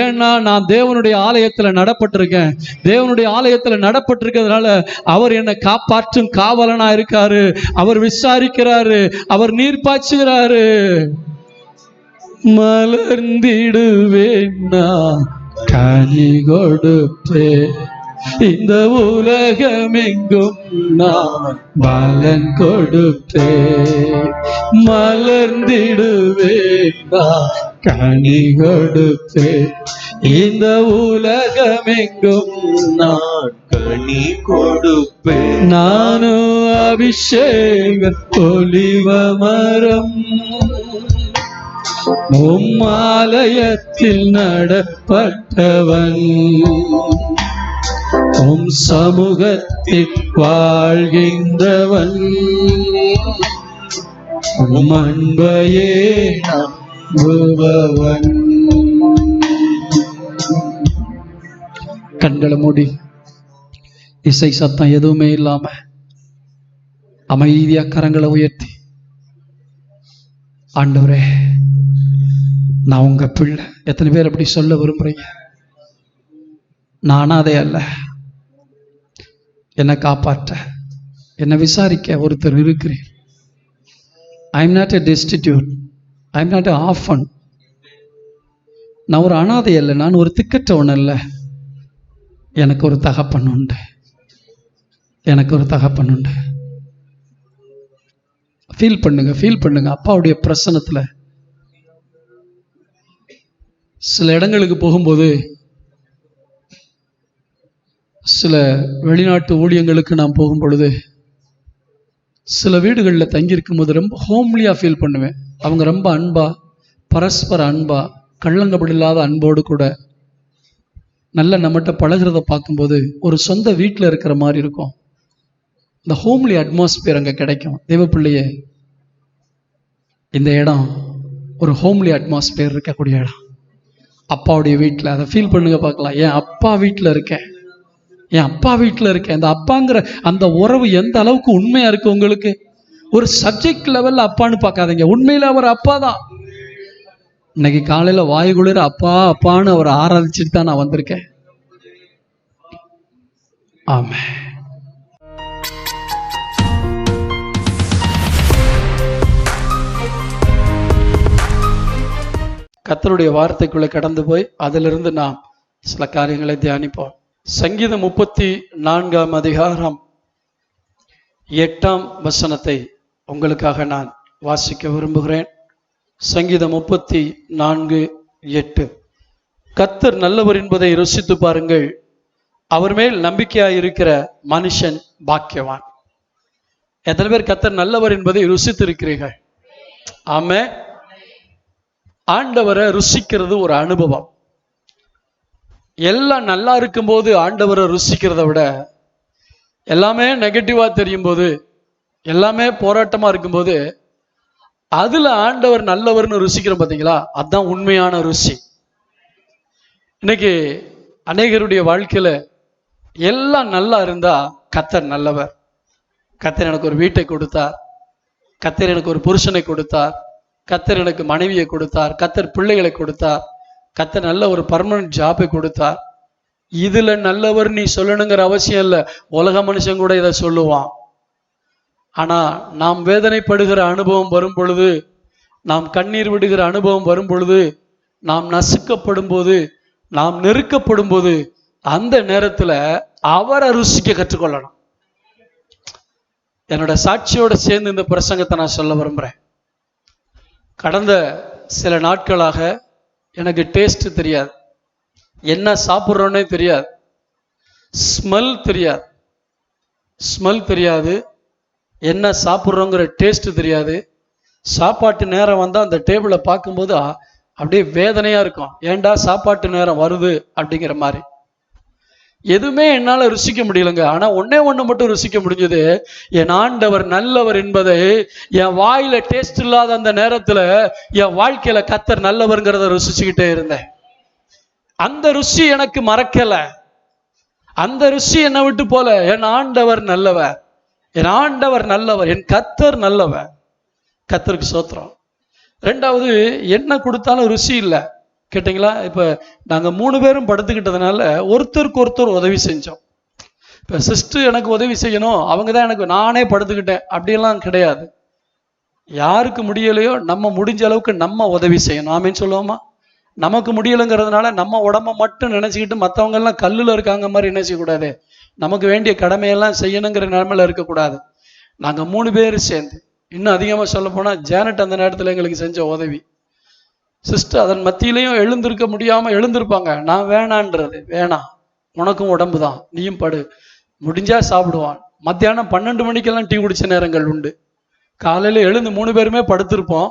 ஏன்னா நான் தேவனுடைய ஆலயத்துல நடப்பட்டிருக்கேன். தேவனுடைய ஆலயத்துல நடப்பட்டிருக்கிறதுனால அவர் என்னை காப்பாற்றும் காவலனா இருக்காரு. அவர் விசாரிக்கிறாரு, அவர் நீர் பாய்ச்சுகிறாரு. மலர்ந்திடுவேன் நான் கனி கொடுப்பேன். இந்த உலகமெங்கும் நான் பலன் கொடுப்பேன். மலர்ந்திடுவேன் நான் கனி கொடுப்பேன். இந்த உலகமெங்கும் நான் கனி கொடுப்பேன். நானும் அபிஷேக ஒலிவ மரம், ஆலயத்தில் நடப்பட்டவன், உம் சமூகத்தில் வாழ்கின்றவன், உம் அன்பையே நம்புபவன். கண்களை மூடி இசை சத்தம் எதுவுமே இல்லாம அமைதியா கரங்களை உயர்த்தி, ஆண்டவரே நான் உங்க பிள்ளை. எத்தனை பேர் அப்படி சொல்ல விரும்புறீங்க? நான் அனாதை அல்ல, என்னை காப்பாற்ற, என்னை விசாரிக்க ஒருத்தர் இருக்கிறேன். I am not a destitute, I am not a orphan. நான் ஒரு அனாதை அல்ல, நான் ஒரு திக்கற்றவன் அல்ல. எனக்கு ஒரு தகப்பன் உண்டு, எனக்கு ஒரு தகப்பன் உண்டு. ஃபீல் பண்ணுங்க அப்பாவுடைய பிரசன்னத்துல. சில இடங்களுக்கு போகும்போது, சில வெளிநாட்டு ஊழியங்களுக்கு நான் போகும் பொழுது, சில வீடுகளில் தங்கியிருக்கும் போது ரொம்ப ஹோம்லியா ஃபீல் பண்ணுவேன். அவங்க ரொம்ப அன்பா, பரஸ்பர அன்பா, கள்ளங்கபடி இல்லாத அன்போடு கூட நல்ல நம்மகிட்ட பழகிறத பார்க்கும்போது ஒரு சொந்த வீட்டில் இருக்கிற மாதிரி இருக்கும். இந்த ஹோம்லி அட்மாஸ்பியர் அங்கே கிடைக்கும். தேவப்பிள்ளையே, இந்த இடம் ஒரு ஹோம்லி அட்மாஸ்பியர் இருக்கக்கூடிய இடம். அப்பாவுடைய வீட்டில் அதை ஃபீல் பண்ணுங்க பார்க்கலாம். என் அப்பா வீட்டில் இருக்கேன், என் அப்பா வீட்டில் இருக்கேன். அந்த அப்பாங்கிற அந்த உறவு எந்த அளவுக்கு உண்மையா இருக்கு உங்களுக்கு? ஒரு சப்ஜெக்ட் லெவல்ல அப்பான்னு பார்க்காதீங்க, உண்மையில அவர் அப்பா தான். இன்னைக்கு காலையில வாயுகுளிர அப்பா அப்பான்னு அவரை ஆராதிச்சுட்டு தான் நான் வந்திருக்கேன். ஆமென். கர்த்தருடைய வார்த்தைக்குள்ள கடந்து போய் அதிலிருந்து நாம் சில காரியங்களை தியானிப்போம். சங்கீதம் 34 அதிகாரம் 8 வசனத்தை உங்களுக்காக நான் வாசிக்க விரும்புகிறேன். சங்கீதம் 34:8. கர்த்தர் நல்லவர் என்பதை ருசித்து பாருங்கள், அவர் மேல் நம்பிக்கையாயிருக்கிற மனுஷன் பாக்கியவான். எத்தனை பேர் கர்த்தர் நல்லவர் என்பதை ருசித்து இருக்கிறீர்கள்? ஆமென். ஆண்டவரை ருசிக்கிறது ஒரு அனுபவம். எல்லாம் நல்லா இருக்கும்போது ஆண்டவரை ருசிக்கிறத விட, எல்லாமே நெகட்டிவா தெரியும் போது, எல்லாமே போராட்டமா இருக்கும்போது, அதுல ஆண்டவர் நல்லவர்னு ருசிக்கிறோம் பார்த்தீங்களா, அதுதான் உண்மையான ருசி. இன்னைக்கு அநேகருடைய வாழ்க்கையில எல்லாம் நல்லா இருந்தா கர்த்தர் நல்லவர், கர்த்தர் எனக்கு ஒரு வீட்டை கொடுத்தார், கர்த்தர் எனக்கு ஒரு புருஷனை கொடுத்தார், கர்த்தர் எனக்கு மனைவியை கொடுத்தார், கர்த்தர் பிள்ளைகளை கொடுத்தார், கர்த்தர் நல்ல ஒரு பர்மனன்ட் ஜாபை கொடுத்தார். இதுல நல்லவர் நீ சொல்லணுங்கிற அவசியம் இல்லை, உலக மனுஷன் கூட இதை சொல்லுவான். ஆனா நாம் வேதனைப்படுகிற அனுபவம் வரும் பொழுது, நாம் கண்ணீர் விடுகிற அனுபவம் வரும் பொழுது, நாம் நசுக்கப்படும் போது, நாம் நெருக்கப்படும் போது, அந்த நேரத்துல அவரை ருசிக்க கற்றுக்கொள்ளணும். என்னோட சாட்சியோட சேர்ந்து இந்த பிரசங்கத்தை நான் சொல்ல விரும்புறேன். கடந்த சில நாட்களாக எனக்கு டேஸ்ட் தெரியாது, என்ன சாப்பிட்றோன்னே தெரியாது, ஸ்மெல் தெரியாது, என்ன சாப்பிட்றோங்கிற டேஸ்ட் தெரியாது. சாப்பாட்டு நேரம் வந்தால் அந்த டேபிளை பார்க்கும்போது அப்படியே வேதனையாக இருக்கும். ஏண்டா சாப்பாட்டு நேரம் வருது அப்படிங்கிற மாதிரி. எதுவுமே என்னால் ருசிக்க முடியலங்க. ஆனால் ஒன்னே ஒன்று மட்டும் ருசிக்க முடிஞ்சது, என் ஆண்டவர் நல்லவர் என்பதை என் வாயில டேஸ்ட் இல்லாத அந்த நேரத்தில் என் வாழ்க்கையில கர்த்தர் நல்லவர்ங்கிறத ருசிச்சுக்கிட்டே இருந்தேன். அந்த ருசி எனக்கு மறக்கல, அந்த ருசி என்னை விட்டு போல. என் ஆண்டவர் நல்லவர், என் ஆண்டவர் நல்லவர், என் கர்த்தர் நல்லவர். கர்த்தருக்கு ஸ்தோத்திரம். ரெண்டாவது, என்ன கொடுத்தாலும் ருசி இல்லை. கேட்டிங்களா? இப்போ நாங்கள் 3 பேரும் படுத்துக்கிட்டதுனால ஒருத்தருக்கு ஒருத்தர் உதவி செஞ்சோம். இப்போ சிஸ்டர் எனக்கு உதவி செய்யணும், அவங்க தான் எனக்கு, நானே படுத்துக்கிட்டேன் அப்படியெல்லாம் கிடையாது. யாருக்கு முடியலையோ நம்ம முடிஞ்ச அளவுக்கு நம்ம உதவி செய்யணும். ஆமேன்னு சொல்லுவோமா? நமக்கு முடியலைங்கிறதுனால நம்ம உடம்ப மட்டும் நினச்சிக்கிட்டு மற்றவங்கெல்லாம் கல்லில் இருக்காங்க மாதிரி நினைச்சக்கூடாது. நமக்கு வேண்டிய கடமையெல்லாம் செய்யணுங்கிற நிலைமையில் இருக்கக்கூடாது. நாங்கள் 3 பேர் சேர்ந்து, இன்னும் அதிகமாக சொல்ல போனால் ஜானட் அந்த நேரத்தில் எங்களுக்கு செஞ்ச உதவி. சிஸ்டர் அதன் மத்தியிலையும் எழுந்திருக்க முடியாமல் எழுந்திருப்பாங்க. நான் வேணான்றது, வேணாம், உனக்கும் உடம்பு தான், நீயும் படு, முடிஞ்சா சாப்பிடுவான். மத்தியானம் 12 மணிக்கெல்லாம் டீ குடிச்ச நேரங்கள் உண்டு. காலையில் எழுந்து 3 பேருமே படுத்திருப்போம்.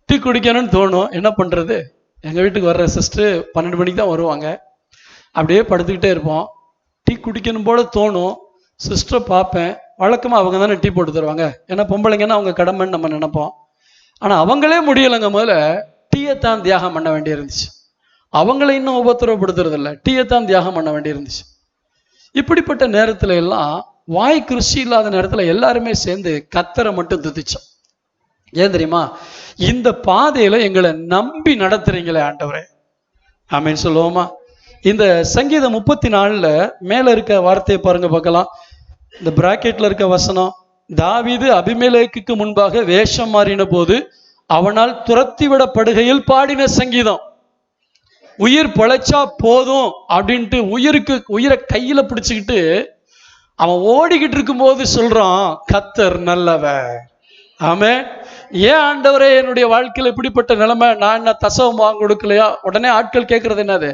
டீ குடிக்கணும்னு தோணும், என்ன பண்ணுறது? எங்கள் வீட்டுக்கு வர்ற சிஸ்டர் 12 மணிக்கு தான் வருவாங்க. அப்படியே படுத்துக்கிட்டே இருப்போம். டீ குடிக்கணும் போல தோணும். சிஸ்டரை பார்ப்பேன், வழக்கமாக அவங்க தானே டீ போட்டு தருவாங்க, ஏன்னா பொம்பளைங்கன்னா அவங்க கடமைன்னு நம்ம நினைப்போம். ஆனால் அவங்களே முடியலைங்க. முதல்ல டீயைத்தான் தியாகம் பண்ண வேண்டியிருந்துச்சு. அவங்கள இன்னும் உபத்திரவப்படுத்துறதில்ல, டீயைத்தான் தியாகம் பண்ண வேண்டியிருந்துச்சு. இப்படிப்பட்ட நேரத்தில் எல்லாம், வாய்க்கு ருசி இல்லாத நேரத்தில் எல்லாருமே சேர்ந்து கர்த்தரை மட்டும் துதிச்சோம். ஏன் தெரியுமா? இந்த பாதையில எங்களை நம்பி நடத்துறீங்களே ஆண்டவரே, ஆமேன்னு சொல்லுவோமா? இந்த சங்கீதம் 34 மேல இருக்க வார்த்தையை பாருங்க பார்க்கலாம். இந்த பிராக்கெட்ல இருக்க வசனம், தாவீது அபிமெலேக்குக்கு முன்பாக வேஷம் மாறின போது அவனால் துரத்தி விடப்படுகையில் பாடின சங்கீதம். உயிர் பிழைச்சா போதும் அப்படின்ட்டு உயிரை கையில பிடிச்சுக்கிட்டு அவன் ஓடிக்கிட்டு இருக்கும் போது சொல்றான், கர்த்தர் நல்லவர். ஆமே. ஏன் ஆண்டவரே என்னுடைய வாழ்க்கையில் இப்படிப்பட்ட நிலைமை, நான் என்ன தசவம் வாங்க கொடுக்கலையா? உடனே ஆட்கள் கேட்கறது என்னது,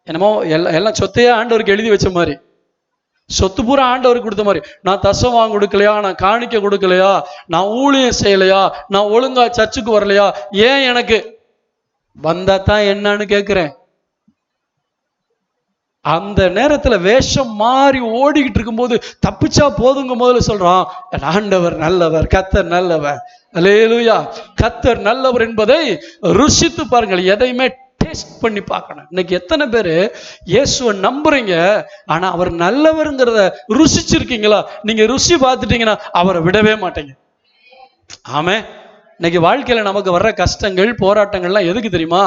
என்னமோ எல்லாம் சொத்தையே ஆண்டவருக்கு எழுதி வச்ச மாதிரி, சொத்து பூரா ஆண்டவருக்கு கொடுத்த மாதிரி. நான் தசம் வாங்க கொடுக்கலையா, நான் காணிக்க கொடுக்கலையா, நான் ஊழியம் செய்யலையா, நான் ஒழுங்கா சர்ச்சுக்கு வரலையா, ஏன் எனக்கு வந்தா தான் என்னன்னு கேட்கிறேன். அந்த நேரத்துல வேஷம் மாறி ஓடிக்கிட்டு இருக்கும்போது, தப்பிச்சா போதுங்க முதல்ல சொல்றான், ஆண்டவர் நல்லவர், கர்த்தர் நல்லவர். அல்லேலூயா. கர்த்தர் நல்லவர் என்பதை ருசித்து பாருங்கள். எதையுமே டேஸ்ட் பண்ணி பார்க்கணும். இன்னைக்கு எத்தனை பேர் இயேசுவை நம்புறீங்க, ஆனா அவர் நல்லவருங்கிறத ருசிச்சிருக்கீங்களா? நீங்க ருசி பார்த்துட்டீங்கன்னா அவரை விடவே மாட்டீங்க. ஆமே. இன்னைக்கு வாழ்க்கையில நமக்கு வர்ற கஷ்டங்கள், போராட்டங்கள்லாம் எதுக்கு தெரியுமா?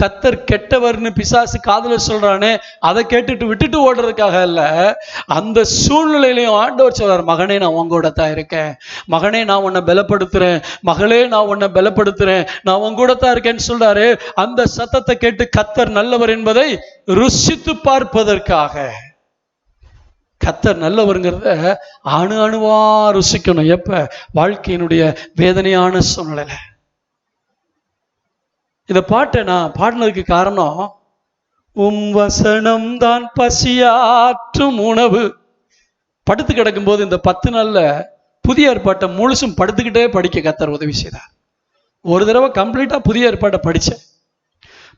கர்த்தர் கெட்டவர்னு பிசாசு காதுல சொல்றானே, அதை கேட்டுட்டு விட்டுட்டு ஓடுறதுக்காக இல்ல. அந்த சூழ்நிலையிலையும் ஆண்டவர் சொல்றார், மகனே நான் உங்கூட தான் இருக்கேன், மகனே நான் உன்னை பலப்படுத்துறேன், மகளே நான் உன்னை பலப்படுத்துறேன், நான் உங்கூட தான் இருக்கேன்னு சொல்றாரு. அந்த சத்தத்தை கேட்டு கர்த்தர் நல்லவர் என்பதை ருசித்து பார்ப்பதற்காக. கர்த்தர் நல்லவருங்கிறத அணு அணுவா ருசிக்கணும். எப்ப? வாழ்க்கையினுடைய வேதனையான சூழ்நிலை. இந்த பாட்டை நான் பாடினதுக்கு காரணம், வசனம் தான் பசியாற்றும் உணவு. படுத்து கிடக்கும் போது இந்த 10 நாள்ல புதிய ஏற்பாட்டை முழுசும் படுத்துக்கிட்டே படிக்க கர்த்தர் உதவி செய்தார். ஒரு தடவை கம்ப்ளீட்டா புதிய ஏற்பாட்டை படிச்சேன்.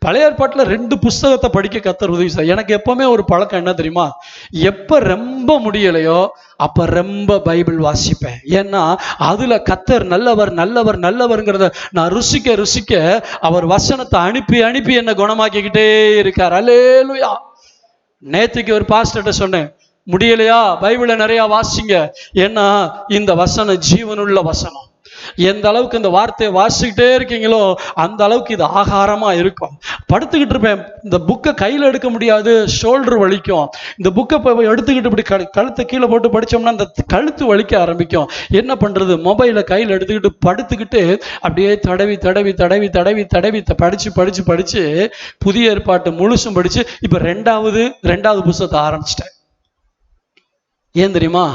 பழைய ஏற்பாட்டில் 2 புஸ்தகத்தை படிக்க கர்த்தர் உதவி செய்தார். எனக்கு எப்பவுமே ஒரு பழக்கம் என்ன தெரியுமா? எப்ப ரொம்ப முடியலையோ அப்ப ரொம்ப பைபிள் வாசிப்பேன். ஏன்னா அதுல கர்த்தர் நல்லவர் நல்லவர் நல்லவர்ங்கிறத நான் ருசிக்க ருசிக்க அவர் வசனத்தை அனுப்பி அனுப்பி என்னை குணமாக்கிக்கிட்டே இருக்கார். அல்லேலூயா. நேற்றுக்கு ஒரு பாஸ்டர்கிட்ட சொன்னேன், முடியலையா பைபிளை நிறைய வாசிங்க, ஏன்னா இந்த வசனம் ஜீவனுள்ள வசனம். எந்த அளவுக்கு இந்த வார்த்தையை வாசிக்கிட்டே இருக்கீங்களோ அந்த அளவுக்கு இது ஆகாரமா இருக்கும். படுத்துக்கிட்டு இருப்பேன், இந்த புக்கை கையில் எடுக்க முடியாது, ஷோல்டர் வலிக்கும். இந்த புக்கை எடுத்துக்கிட்டு இப்படி கழுத்தை கீழே போட்டு படித்தோம்னா இந்த கழுத்து வலிக்க ஆரம்பிக்கும். என்ன பண்றது? மொபைலை கையில் எடுத்துக்கிட்டு படுத்துக்கிட்டு அப்படியே தடவி தடவி தடவி தடவி தடவி படிச்சு படிச்சு படிச்சு புதிய ஏற்பாட்டு முழுசும் படிச்சு இப்ப ரெண்டாவது புஸ்தகத்தை ஆரம்பிச்சிட்டேன். ஏன் தெரியுமா?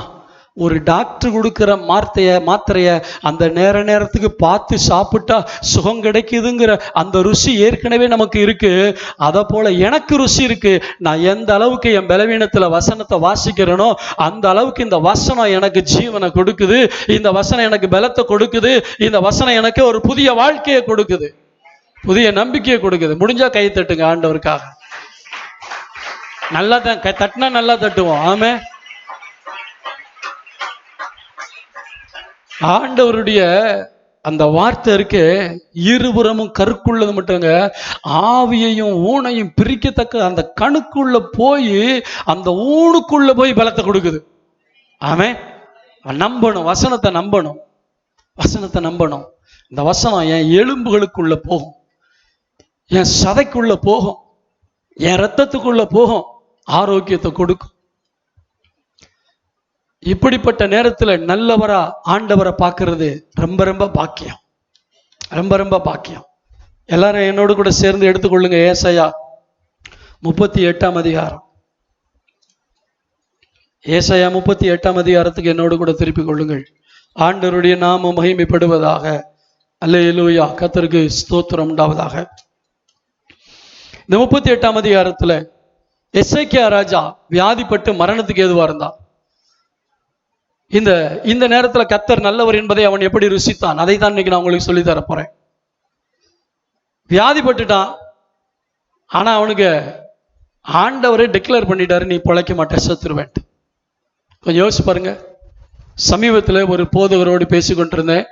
ஒரு டாக்டர் கொடுக்குற மாத்திரைய அந்த நேரத்துக்கு பார்த்து சாப்பிட்டா சுகம் கிடைக்குதுங்கிற அந்த ருசி ஏற்கனவே நமக்கு இருக்கு. அதை போல எனக்கு ருசி இருக்கு. நான் எந்த அளவுக்கு என் பலவீனத்துல வசனத்தை வாசிக்கிறேனோ அந்த அளவுக்கு இந்த வசனம் எனக்கு ஜீவனை கொடுக்குது, இந்த வசனம் எனக்கு பலத்தை கொடுக்குது, இந்த வசனம் எனக்கு ஒரு புதிய வாழ்க்கையை கொடுக்குது, புதிய நம்பிக்கையை கொடுக்குது. முடிஞ்சா கை தட்டுங்க ஆண்டவருக்காக. நல்லா தான் தட்டினா நல்லா தட்டுவோம். ஆமே. ஆண்டவருடைய அந்த வார்த்தை இருக்கு, இருபுறமும் கருக்குள்ளது மட்டுங்க, ஆவியையும் ஊனையும் பிரிக்கத்தக்க அந்த கணுக்குள்ள போய் அந்த ஊனுக்குள்ள போய் பலத்தை கொடுக்குது. ஆமே. நம்பணும், வசனத்தை நம்பணும், வசனத்தை நம்பணும். இந்த வசனம் என் எலும்புகளுக்குள்ள போகும், என் சதைக்குள்ள போகும், என் ரத்தத்துக்குள்ள போகும், ஆரோக்கியத்தை கொடுக்கும். இப்படிப்பட்ட நேரத்தில் நல்லவரா ஆண்டவரை பார்க்கறது ரொம்ப ரொம்ப பாக்கியம், ரொம்ப ரொம்ப பாக்கியம். எல்லாரும் என்னோடு கூட சேர்ந்து எடுத்துக்கொள்ளுங்க. ஏசாயா 38ஆம் அதிகாரம். ஏசாயா 38ஆம் அதிகாரத்துக்கு என்னோடு கூட திருப்பிக் கொள்ளுங்கள். ஆண்டவருடைய நாமம் மகிமைப்படுவதாக. அல்லேலூயா. கர்த்தருக்கு ஸ்தோத்திரம் உண்டாவதாக. இந்த 38ஆம் அதிகாரத்துல எசேக்கியா ராஜா வியாதிப்பட்டு மரணத்துக்கு ஏதுவா இருந்தான். இந்த நேரத்துல கர்த்தர் நல்லவர் என்பதை அவன் எப்படி ருசித்தான், அதை தான் இன்னைக்கு நான் உங்களுக்கு சொல்லி தர போறேன். வியாதிப்பட்டுட்டான், ஆனா அவனுக்கு ஆண்டவரே டிக்ளேர் பண்ணிட்டாரு, நீ பிழைக்க மாட்டே, செத்துருவேன். கொஞ்சம் யோசிச்சு பாருங்க. சமீபத்தில் ஒரு போதகரோடு பேசிக்கொண்டிருந்தேன்.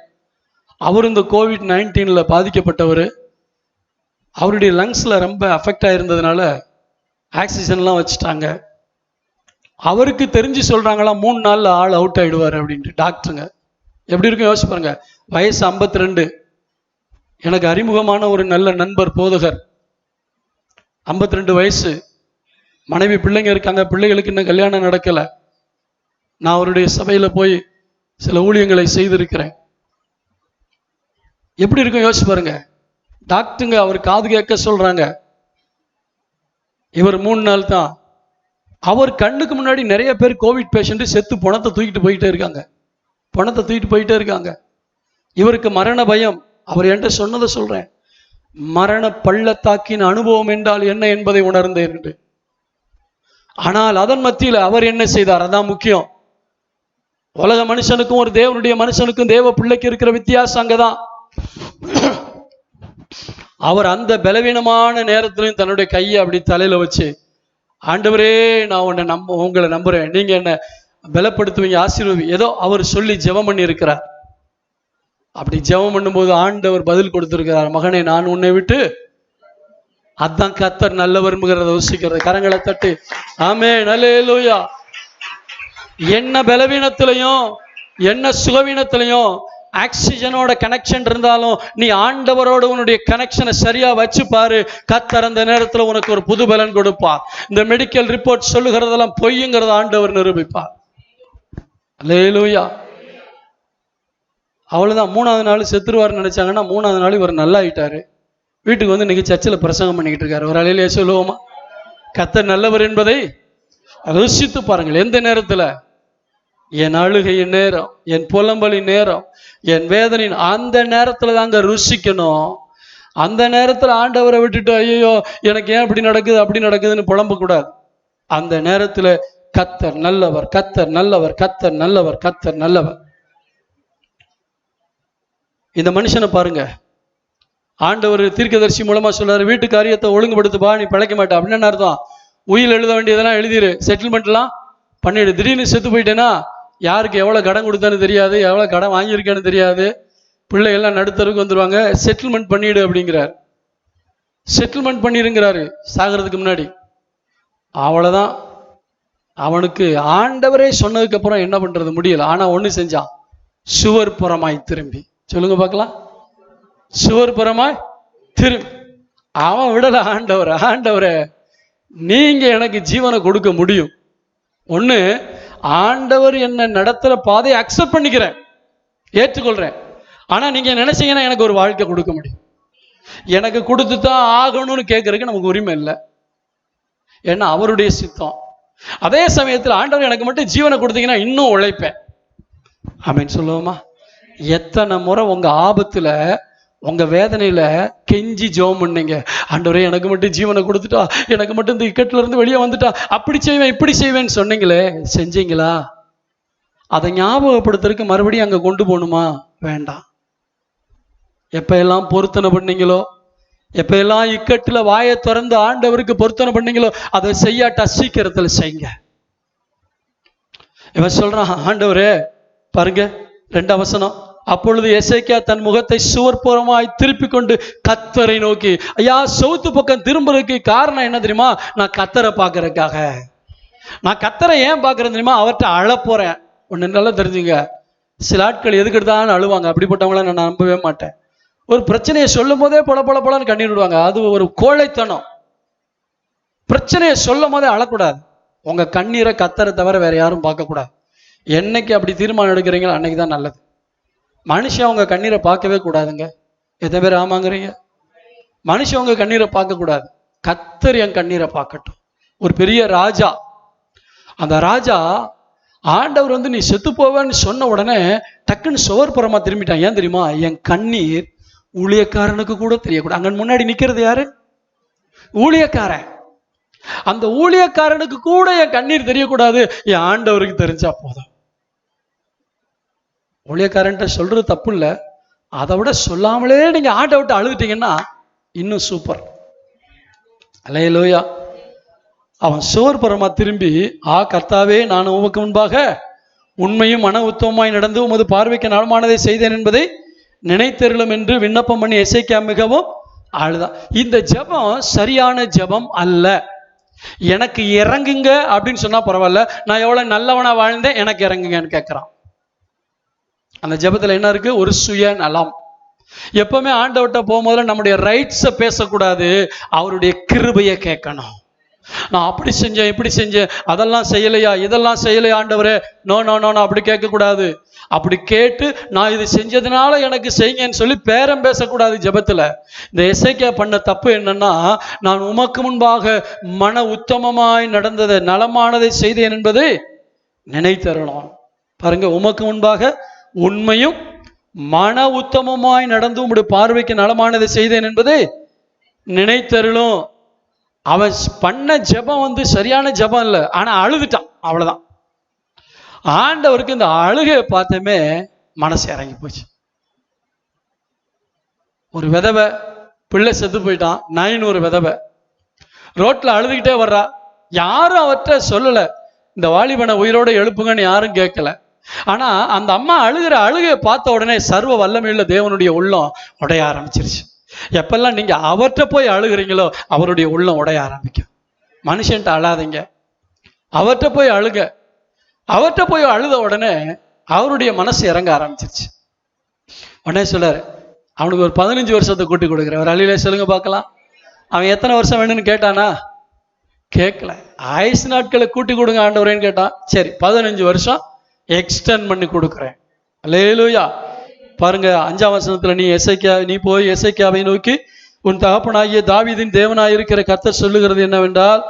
அவர் இந்த COVID-19 பாதிக்கப்பட்டவர். அவருடைய லங்ஸ்ல ரொம்ப அஃபெக்ட் ஆயிருந்ததுனால ஆக்சிஜன்லாம் வச்சுட்டாங்க. அவருக்கு தெரிஞ்சு சொல்றாங்களா 3 நாள்ல ஆள் அவுட் ஆயிடுவார் அப்படின்ட்டு டாக்டருங்க. எப்படி இருக்கும் யோசிச்சு பாருங்க. வயசு 52. எனக்கு அறிமுகமான ஒரு நல்ல நண்பர் போதகர், 52 வயசு, மனைவி பிள்ளைங்க இருக்காங்க, பிள்ளைகளுக்கு இன்னும் கல்யாணம் நடக்கல. நான் அவருடைய சபையில போய் சில ஊழியங்களை செய்திருக்கிறேன். எப்படி இருக்கும் யோசிச்சு பாருங்க. டாக்டருங்க அவர் காது கேட்க சொல்றாங்க, இவர் 3 நாள் தான். அவர் கண்ணுக்கு முன்னாடி நிறைய பேர் கோவிட் பேஷண்ட் செத்து பணத்தை தூக்கிட்டு போயிட்டே இருக்காங்க. இவருக்கு மரண பயம். அவர் என்கிட்ட சொன்னதை சொல்றேன், மரண பள்ளத்தாக்கின் அனுபவம் என்றால் என்ன என்பதை உணர்ந்தேன் என்று. ஆனால் அதன் மத்தியில் அவர் என்ன செய்தார், அதான் முக்கியம். உலக மனுஷனுக்கும் ஒரு தேவனுடைய மனுஷனுக்கும் தேவ பிள்ளைக்கு இருக்கிற வித்தியாசம் அங்கதான். அவர் அந்த பலவீனமான நேரத்திலையும் தன்னுடைய கையை அப்படி தலையில வச்சு, ஆண்டவரே நான் உங்களை நம்புறேன், நீங்க என்ன பலப்படுத்துவீங்க, ஆசீர்வதி, ஏதோ அவர் சொல்லி ஜெபம் பண்ணி இருக்கிறார். அப்படி ஜெபம் பண்ணும்போது ஆண்டவர் பதில் கொடுத்திருக்கிறார், மகனே நான் உன்னை விட்டு. அதான் கர்த்தர் நல்லவர்ங்கிறத யோசிக்கிறது. கரங்களை தட்டி ஆமென், அல்லேலூயா. என்ன பலவீனத்திலையும் என்ன சுகவீனத்திலையும் ஆக்சிஜனோட கனெக்ஷன் இருந்தாலும் நீ ஆண்டவரோட உன்னுடைய கனெக்ஷனை சரியா வச்சு பாரு. கர்த்தர் அந்த நேரத்தில் உனக்கு ஒரு புது பலன் கொடுப்பார். இந்த மெடிக்கல் ரிப்போர்ட் சொல்லுகிறதெல்லாம் பொய்யுங்கிறத ஆண்டவர் நிரூபிப்பார். அல்லேலூயா. அவ்வளவுதான். 3ஆவது நாள் செத்துருவார்னு நினைச்சாங்கன்னா 3ஆவது நாள் இவர் நல்லா ஆயிட்டாரு. வீட்டுக்கு வந்து இன்னைக்கு சர்ச்சில் பிரசங்கம் பண்ணிக்கிட்டு இருக்காரு. ஒரு அலையிலே சொல்லுவோமா, கர்த்தர் நல்லவர் என்பதை ருசித்து பாருங்கள். எந்த நேரத்தில், என் அழுகையின் நேரம், என் புலம்பலின் நேரம், என் வேதனையின் அந்த நேரத்தில் தாங்க ருசிக்கணும். அந்த நேரத்தில் ஆண்டவரை விட்டுட்டு ஐயோ எனக்கு ஏன் இப்படி நடக்குது அப்படி நடக்குதுன்னு புலம்ப கூடாது. அந்த நேரத்தில் கர்த்தர் நல்லவர், கர்த்தர் நல்லவர், கர்த்தர் நல்லவர், கர்த்தர் நல்லவர். இந்த மனுஷனை பாருங்க, ஆண்டவர் தீர்க்கதரிசி மூலமா சொல்றாரு, வீட்டு காரியத்தை ஒழுங்குபடுத்துப்பா, நீ பிழைக்க மாட்டே. அப்படின்னு அர்த்தம், உயில் எழுத வேண்டியதெல்லாம் எழுதிரு, செட்டில்மெண்ட்லாம் பண்ணிடு. திடீர்னு செத்து போயிட்டேன்னா யாருக்கு எவ்வளோ கடன் கொடுத்தான்னு தெரியாது, எவ்வளோ கடன் வாங்கியிருக்கேன்னு தெரியாது, பிள்ளைகள்லாம் நடுத்தருக்கு வந்துடுவாங்க. செட்டில்மெண்ட் பண்ணிடு அப்படிங்கிறார். செட்டில்மெண்ட் பண்ணிருங்கிறாரு சாகிறதுக்கு முன்னாடி. அவ்வளோதான். அவனுக்கு ஆண்டவரே சொன்னதுக்கு அப்புறம் என்ன பண்றது முடியல. ஆனா ஒண்ணு செஞ்சான், சுவர் புறமாய் திரும்பி. சொல்லுங்க பார்க்கலாம், சுவர் புறமாய் திரும்பி. அவன் விடல ஆண்டவரை நீங்க எனக்கு ஜீவனை கொடுக்க முடியும். ஒண்ணு, ஆண்டவர் என்ன நடத்துற பாதையை அக்செப்ட் பண்ணிக்கிறேன், ஏற்றுக்கொள்றேன். ஆனா நீங்க நினைச்சீங்கன்னா எனக்கு ஒரு வாழ்க்கை கொடுக்க முடியும். எனக்கு கொடுத்துதான் ஆகணும்னு கேட்கறதுக்கு நமக்கு உரிமை இல்லை, ஏன்னா அவருடைய சித்தம். அதே சமயத்தில் ஆண்டவர் எனக்கு மட்டும் ஜீவனை கொடுத்தீங்கன்னா இன்னும் உழைப்பேன். ஆமென் சொல்லுவோமா? எத்தனை முறை உங்க ஆபத்துல உங்க வேதனையில கெஞ்சி ஜெபம் பண்ணீங்க, ஆண்டவரே எனக்கு மட்டும் ஜீவனை கொடுத்துட்டா, எனக்கு மட்டும் இந்த இக்கட்டுல இருந்து வெளியே வந்துட்டா, அப்படி செய்வேன் இப்படி செய்வேன்னு சொன்னீங்களே, செஞ்சீங்களா? அதை ஞாபகப்படுத்துறதுக்கு மறுபடியும் அங்க கொண்டு போகணுமா? வேண்டாம். எப்ப எல்லாம் பொருத்தனை பண்ணீங்களோ, எப்ப எல்லாம் இக்கட்டுல வாயை திறந்து ஆண்டவருக்கு பொருத்தனை பண்ணீங்களோ, அதை செய்யாட்டா சீக்கிரத்துல செய்யுங்க. இவன் சொல்றான், ஆண்டவரே பாருங்க 2ஆம் வசனம், அப்பொழுது எசேக்கியா தன் முகத்தை சுவர்புறமாய் திருப்பி கொண்டு கர்த்தரை நோக்கி, ஐயா சவுத்து பக்கம் திரும்புறதுக்கு காரணம் என்ன தெரியுமா? நான் கர்த்தரை பார்க்கறதுக்காக. நான் கர்த்தரை ஏன் பார்க்கறேன் தெரியுமா? அவர்கிட்ட அழப்போறேன். ஒன்று நல்லா தெரிஞ்சுங்க, சில ஆட்கள் எதுக்கு எடுத்தாலும் அழுவாங்க. அப்படிப்பட்டவங்கள நான் நம்பவே மாட்டேன். ஒரு பிரச்சனையை சொல்லும் போதே பொல பொல பொலன்னு கண்ணீர் விடுவாங்க. அது ஒரு கோழைத்தனம். பிரச்சனையை சொல்லும் போதே அழக்கூடாது. உங்க கண்ணீரை கர்த்தரை தவிர வேற யாரும் பார்க்கக்கூடாது. என்னைக்கு அப்படி தீர்மானம் எடுக்கிறீங்களோ அன்னைக்கு தான் நல்லது. மனுஷன் உங்க கண்ணீரை பார்க்கவே கூடாதுங்க. எத்தனை பேர் ஆமாங்கிறீங்க? மனுஷன் உங்க கண்ணீரை பார்க்க கூடாது. கர்த்தர் என் கண்ணீரை பார்க்கட்டும். ஒரு பெரிய ராஜா, அந்த ராஜா ஆண்டவர் வந்து நீ செத்து போவேன்னு சொன்ன உடனே டக்குன்னு சுவர்புறமா திரும்பிட்டான். ஏன் தெரியுமா? என் கண்ணீர் ஊழியக்காரனுக்கு கூட தெரியக்கூடாது. அங்க முன்னாடி நிக்கிறது யாரு? ஊழியக்காரன். அந்த ஊழியக்காரனுக்கு கூட என் கண்ணீர் தெரியக்கூடாது, என் ஆண்டவருக்கு தெரிஞ்சா போதும். ஊழியக்காரன்ட்ட சொல்றது தப்பு இல்லை, அதை விட சொல்லாமலே நீங்க ஆட்டை விட்டு அழுதுட்டீங்கன்னா இன்னும் சூப்பர். அல்லேலூயா. அவன் சுவர்புறமா திரும்பி, கர்த்தாவே நான் உமக்கு முன்பாக உண்மையும் மன உத்தமமாய் நடந்து உமது பார்வைக்கு நலமானதை செய்தேன் என்பதை நினைத்தருளும் என்று விண்ணப்பம் பண்ணி எசேக்கியா மிகவும் அழுதான். இந்த ஜெபம் சரியான ஜெபம் அல்ல. எனக்கு இறங்குங்க அப்படின்னு சொன்னா பரவாயில்ல, நான் எவ்வளவு நல்லவனா வாழ்ந்தேன் எனக்கு இறங்குங்கன்னு கேட்கிறான். அந்த ஜெபத்துல என்ன இருக்கு? ஒரு சுய நலம். எப்பவுமே ஆண்டவர்கிட்ட போகும்போது நம்முடைய ரைட்ஸை பேசக்கூடாது, அவருடைய கிருபையை கேட்கணும். நான் அப்படி செஞ்சேன் இப்படி செஞ்சேன், அதெல்லாம் செய்யலையா இதெல்லாம் செய்யலையா ஆண்டவரே, நோ நோ நோ அப்படி கேட்கக்கூடாது. அப்படி கேட்டு நான் இது செஞ்சதுனால எனக்கு செய்யுங்கன்னு சொல்லி பேரம் பேசக்கூடாது ஜெபத்துல. இந்த எசேக்கியா பண்ண தப்பு என்னன்னா, நான் உமக்கு முன்பாக மன உத்தமமாய் நடந்ததை நலமானதை செய்தேன் என்பதை நினைத்தரணும். பாருங்க, உமக்கு முன்பாக உண்மையும் மன உத்தமமாய் நடந்து உம்முடைய பார்வைக்கு நலமானதை செய்தேன் என்பதை நினைத்தருளும். அவன் பண்ண ஜெபம் வந்து சரியான ஜெபம் இல்லை, ஆனா அழுதுட்டான், அவ்வளவுதான். ஆண்டவருக்கு இந்த அழுகையை பார்த்தமே மனசு இறங்கி போச்சு. ஒரு விதவை பிள்ளை செத்து போயிட்டான், 900 விதவை ரோட்ல அழுதுகிட்டே வர்றா. யாரும் அவர்கிட்ட சொல்லல, இந்த வாலிபனை உயிரோட எழுப்புங்கன்னு யாரும் கேட்கல. ஆனா அந்த அம்மா அழுகிற அழுகையை பார்த்த உடனே சர்வ வல்லமையுள்ள தேவனுடைய உள்ளம் உடைய ஆரம்பிச்சிருச்சு. எப்பெல்லாம் நீங்க அவர்கிட்ட போய் அழுகிறீங்களோ அவருடைய உள்ளம் உடைய ஆரம்பிக்கும். மனுஷன்ட்ட அழாதீங்க, அவர்கிட்ட போய் அழுக. அவர்கிட்ட போய் அழுத உடனே அவருடைய மனசு இறங்க ஆரம்பிச்சிருச்சு. உடனே சொல்றாரு, அவனுக்கு ஒரு 15 வருஷத்தை கூட்டி கொடுக்குற ஒரு அழியில சொல்லுங்க பார்க்கலாம். அவன் எத்தனை வருஷம் வேணும்னு கேட்டானா? கேட்கல. ஆயுசு நாட்களை கூட்டி கொடுங்க ஆண்டவரேன்னு கேட்டான். சரி 15 வருஷம் எக்ஸ்டெண்ட் பண்ணி கொடுக்குறேன். அல்லேலூயா. பாருங்க 5ஆம் வசனத்துல, நீ போய் எசேக்கியாவை நோக்கி, உன் தகப்பனாகிய தாவீதின் தேவனாயிருக்கிற கர்த்தர் சொல்லுகிறது என்னவென்றால்,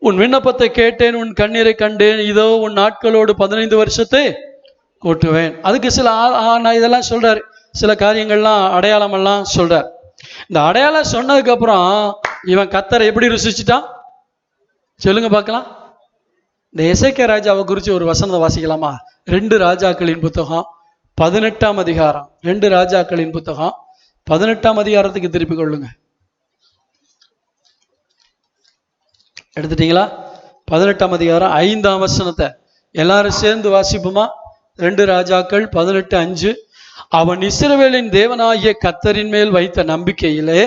உன் விண்ணப்பத்தை கேட்டேன், உன் கண்ணீரை கண்டேன், இதோ உன் நாட்களோடு 15 வருஷத்தை கூட்டுவேன். அதுக்கு சில நான் இதெல்லாம் சொல்றாரு, சில காரியங்கள்லாம் அடையாளம் எல்லாம் சொல்றார். இந்த அடையாளம் சொன்னதுக்கு அப்புறம் இவன் கர்த்தரை எப்படி ருசிச்சுட்டான் சொல்லுங்க பார்க்கலாம். இந்த எசேக்கியா ராஜாவை குறித்து ஒரு வசனத்தை வாசிக்கலாமா? 2 ராஜாக்களின் புத்தகம் 18ஆம் அதிகாரம். 2 ராஜாக்களின் புத்தகம் 18ஆம் அதிகாரத்துக்கு திருப்பிக் கொள்ளுங்க. எடுத்துட்டீங்களா? 18ஆம் அதிகாரம் 5ஆம் வசனத்தை எல்லாரும் சேர்ந்து வாசிப்போமா? 2 ராஜாக்கள் 18:5. அவன் இஸ்ரவேலின் தேவனாகிய கர்த்தரின் மேல் வைத்த நம்பிக்கையிலே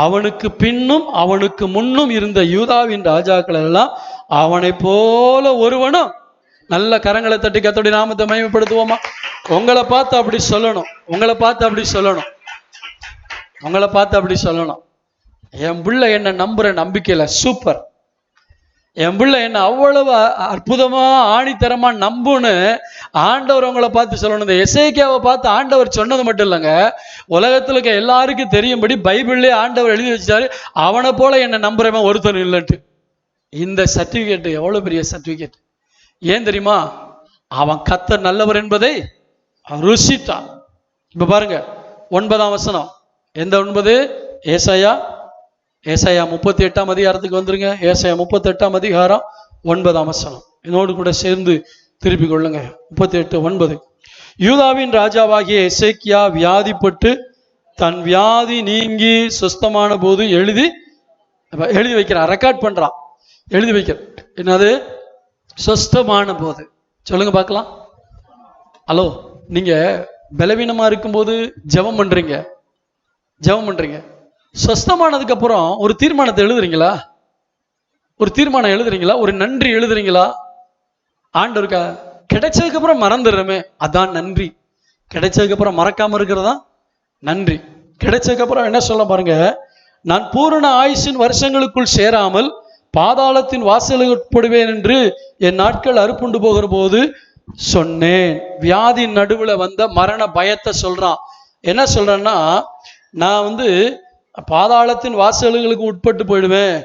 அவனுக்கு பின்னும் அவனுக்கு முன்னும் இருந்த யூதாவின் ராஜாக்கள் எல்லாம் அவனை போல ஒருவனும். நல்ல கரங்களை தட்டி கர்த்தருடைய நாமத்தை மகிமைப்படுத்துவோமா? உங்களை பார்த்து அப்படி சொல்லணும், உங்களை பார்த்து அப்படி சொல்லணும், உங்களை பார்த்து அப்படி சொல்லணும். என் பிள்ளை என்ன நம்புற நம்பிக்கையில சூப்பர், என் பிள்ளை என்ன அவ்வளவு அற்புதமா ஆணித்தரமா நம்புன்னு ஆண்டவர் உங்களை பார்த்து சொல்லணும். இந்த எசேக்கியாவை பார்த்து ஆண்டவர் சொன்னது மட்டும் இல்லைங்க, உலகத்துல இருக்க எல்லாருக்கும் தெரியும்படி பைபிள்லே ஆண்டவர் எழுதி வச்சாரு, அவனை போல என்ன நம்புறவன் ஒருத்தன் இல்லைன்ட்டு. இந்த சர்டிபிகேட் எவ்வளவு பெரிய சர்டிபிகேட்! ஏன் தெரியுமா? அவன் கர்த்தர் நல்லவர் என்பதை ருசித்தார். இப்ப பாருங்க 9ஆம் வசனம். எந்த 9? ஏசாயா 38ஆம் அதிகாரத்துக்கு வந்துருங்க. ஏசாயா 38ஆம் அதிகாரம் 9ஆம் வசனம். என்னோடு கூட சேர்ந்து திருப்பிக் கொள்ளுங்க. 38:9. யூதாவின் ராஜாவாகிய எசேக்கியா வியாதிப்பட்டு தன் வியாதி நீங்கி சுஸ்தமான போது எழுதி வைக்கிறான், ரெக்கார்ட் பண்றான், எழுதி வைக்கிற. என்னது? சுஸ்தமான போது. சொல்லுங்க பார்க்கலாம். ஹலோ, நீங்க பலவீனமா இருக்கும்போது ஜெபம் பண்றீங்க, சுஸ்தமானதுக்கு அப்புறம் ஒரு தீர்மானத்தை எழுதுறீங்களா? ஒரு நன்றி எழுதுறீங்களா? ஆண்டவருக்கா கிடைச்சதுக்கு அப்புறம் மறந்துடுறமே, அதான் நன்றி. கிடைச்சதுக்கு அப்புறம் மறக்காம இருக்கிறதா நன்றி. கிடைச்சதுக்கு அப்புறம் என்ன சொல்ல பாருங்க, நான் பூரண ஆயுசின் வருஷங்களுக்குள் சேராமல் பாதாளத்தின் வாசலுக்கு உட்படுவேன் என்று என் நாட்கள் அறுப்புண்டு போகிற போது சொன்னேன். வியாதியின் நடுவுல வந்த மரண பயத்தை சொல்றான். என்ன சொல்றேன்னா, நான் பாதாளத்தின் வாசல்களுக்கு உட்பட்டு போயிடுவேன்,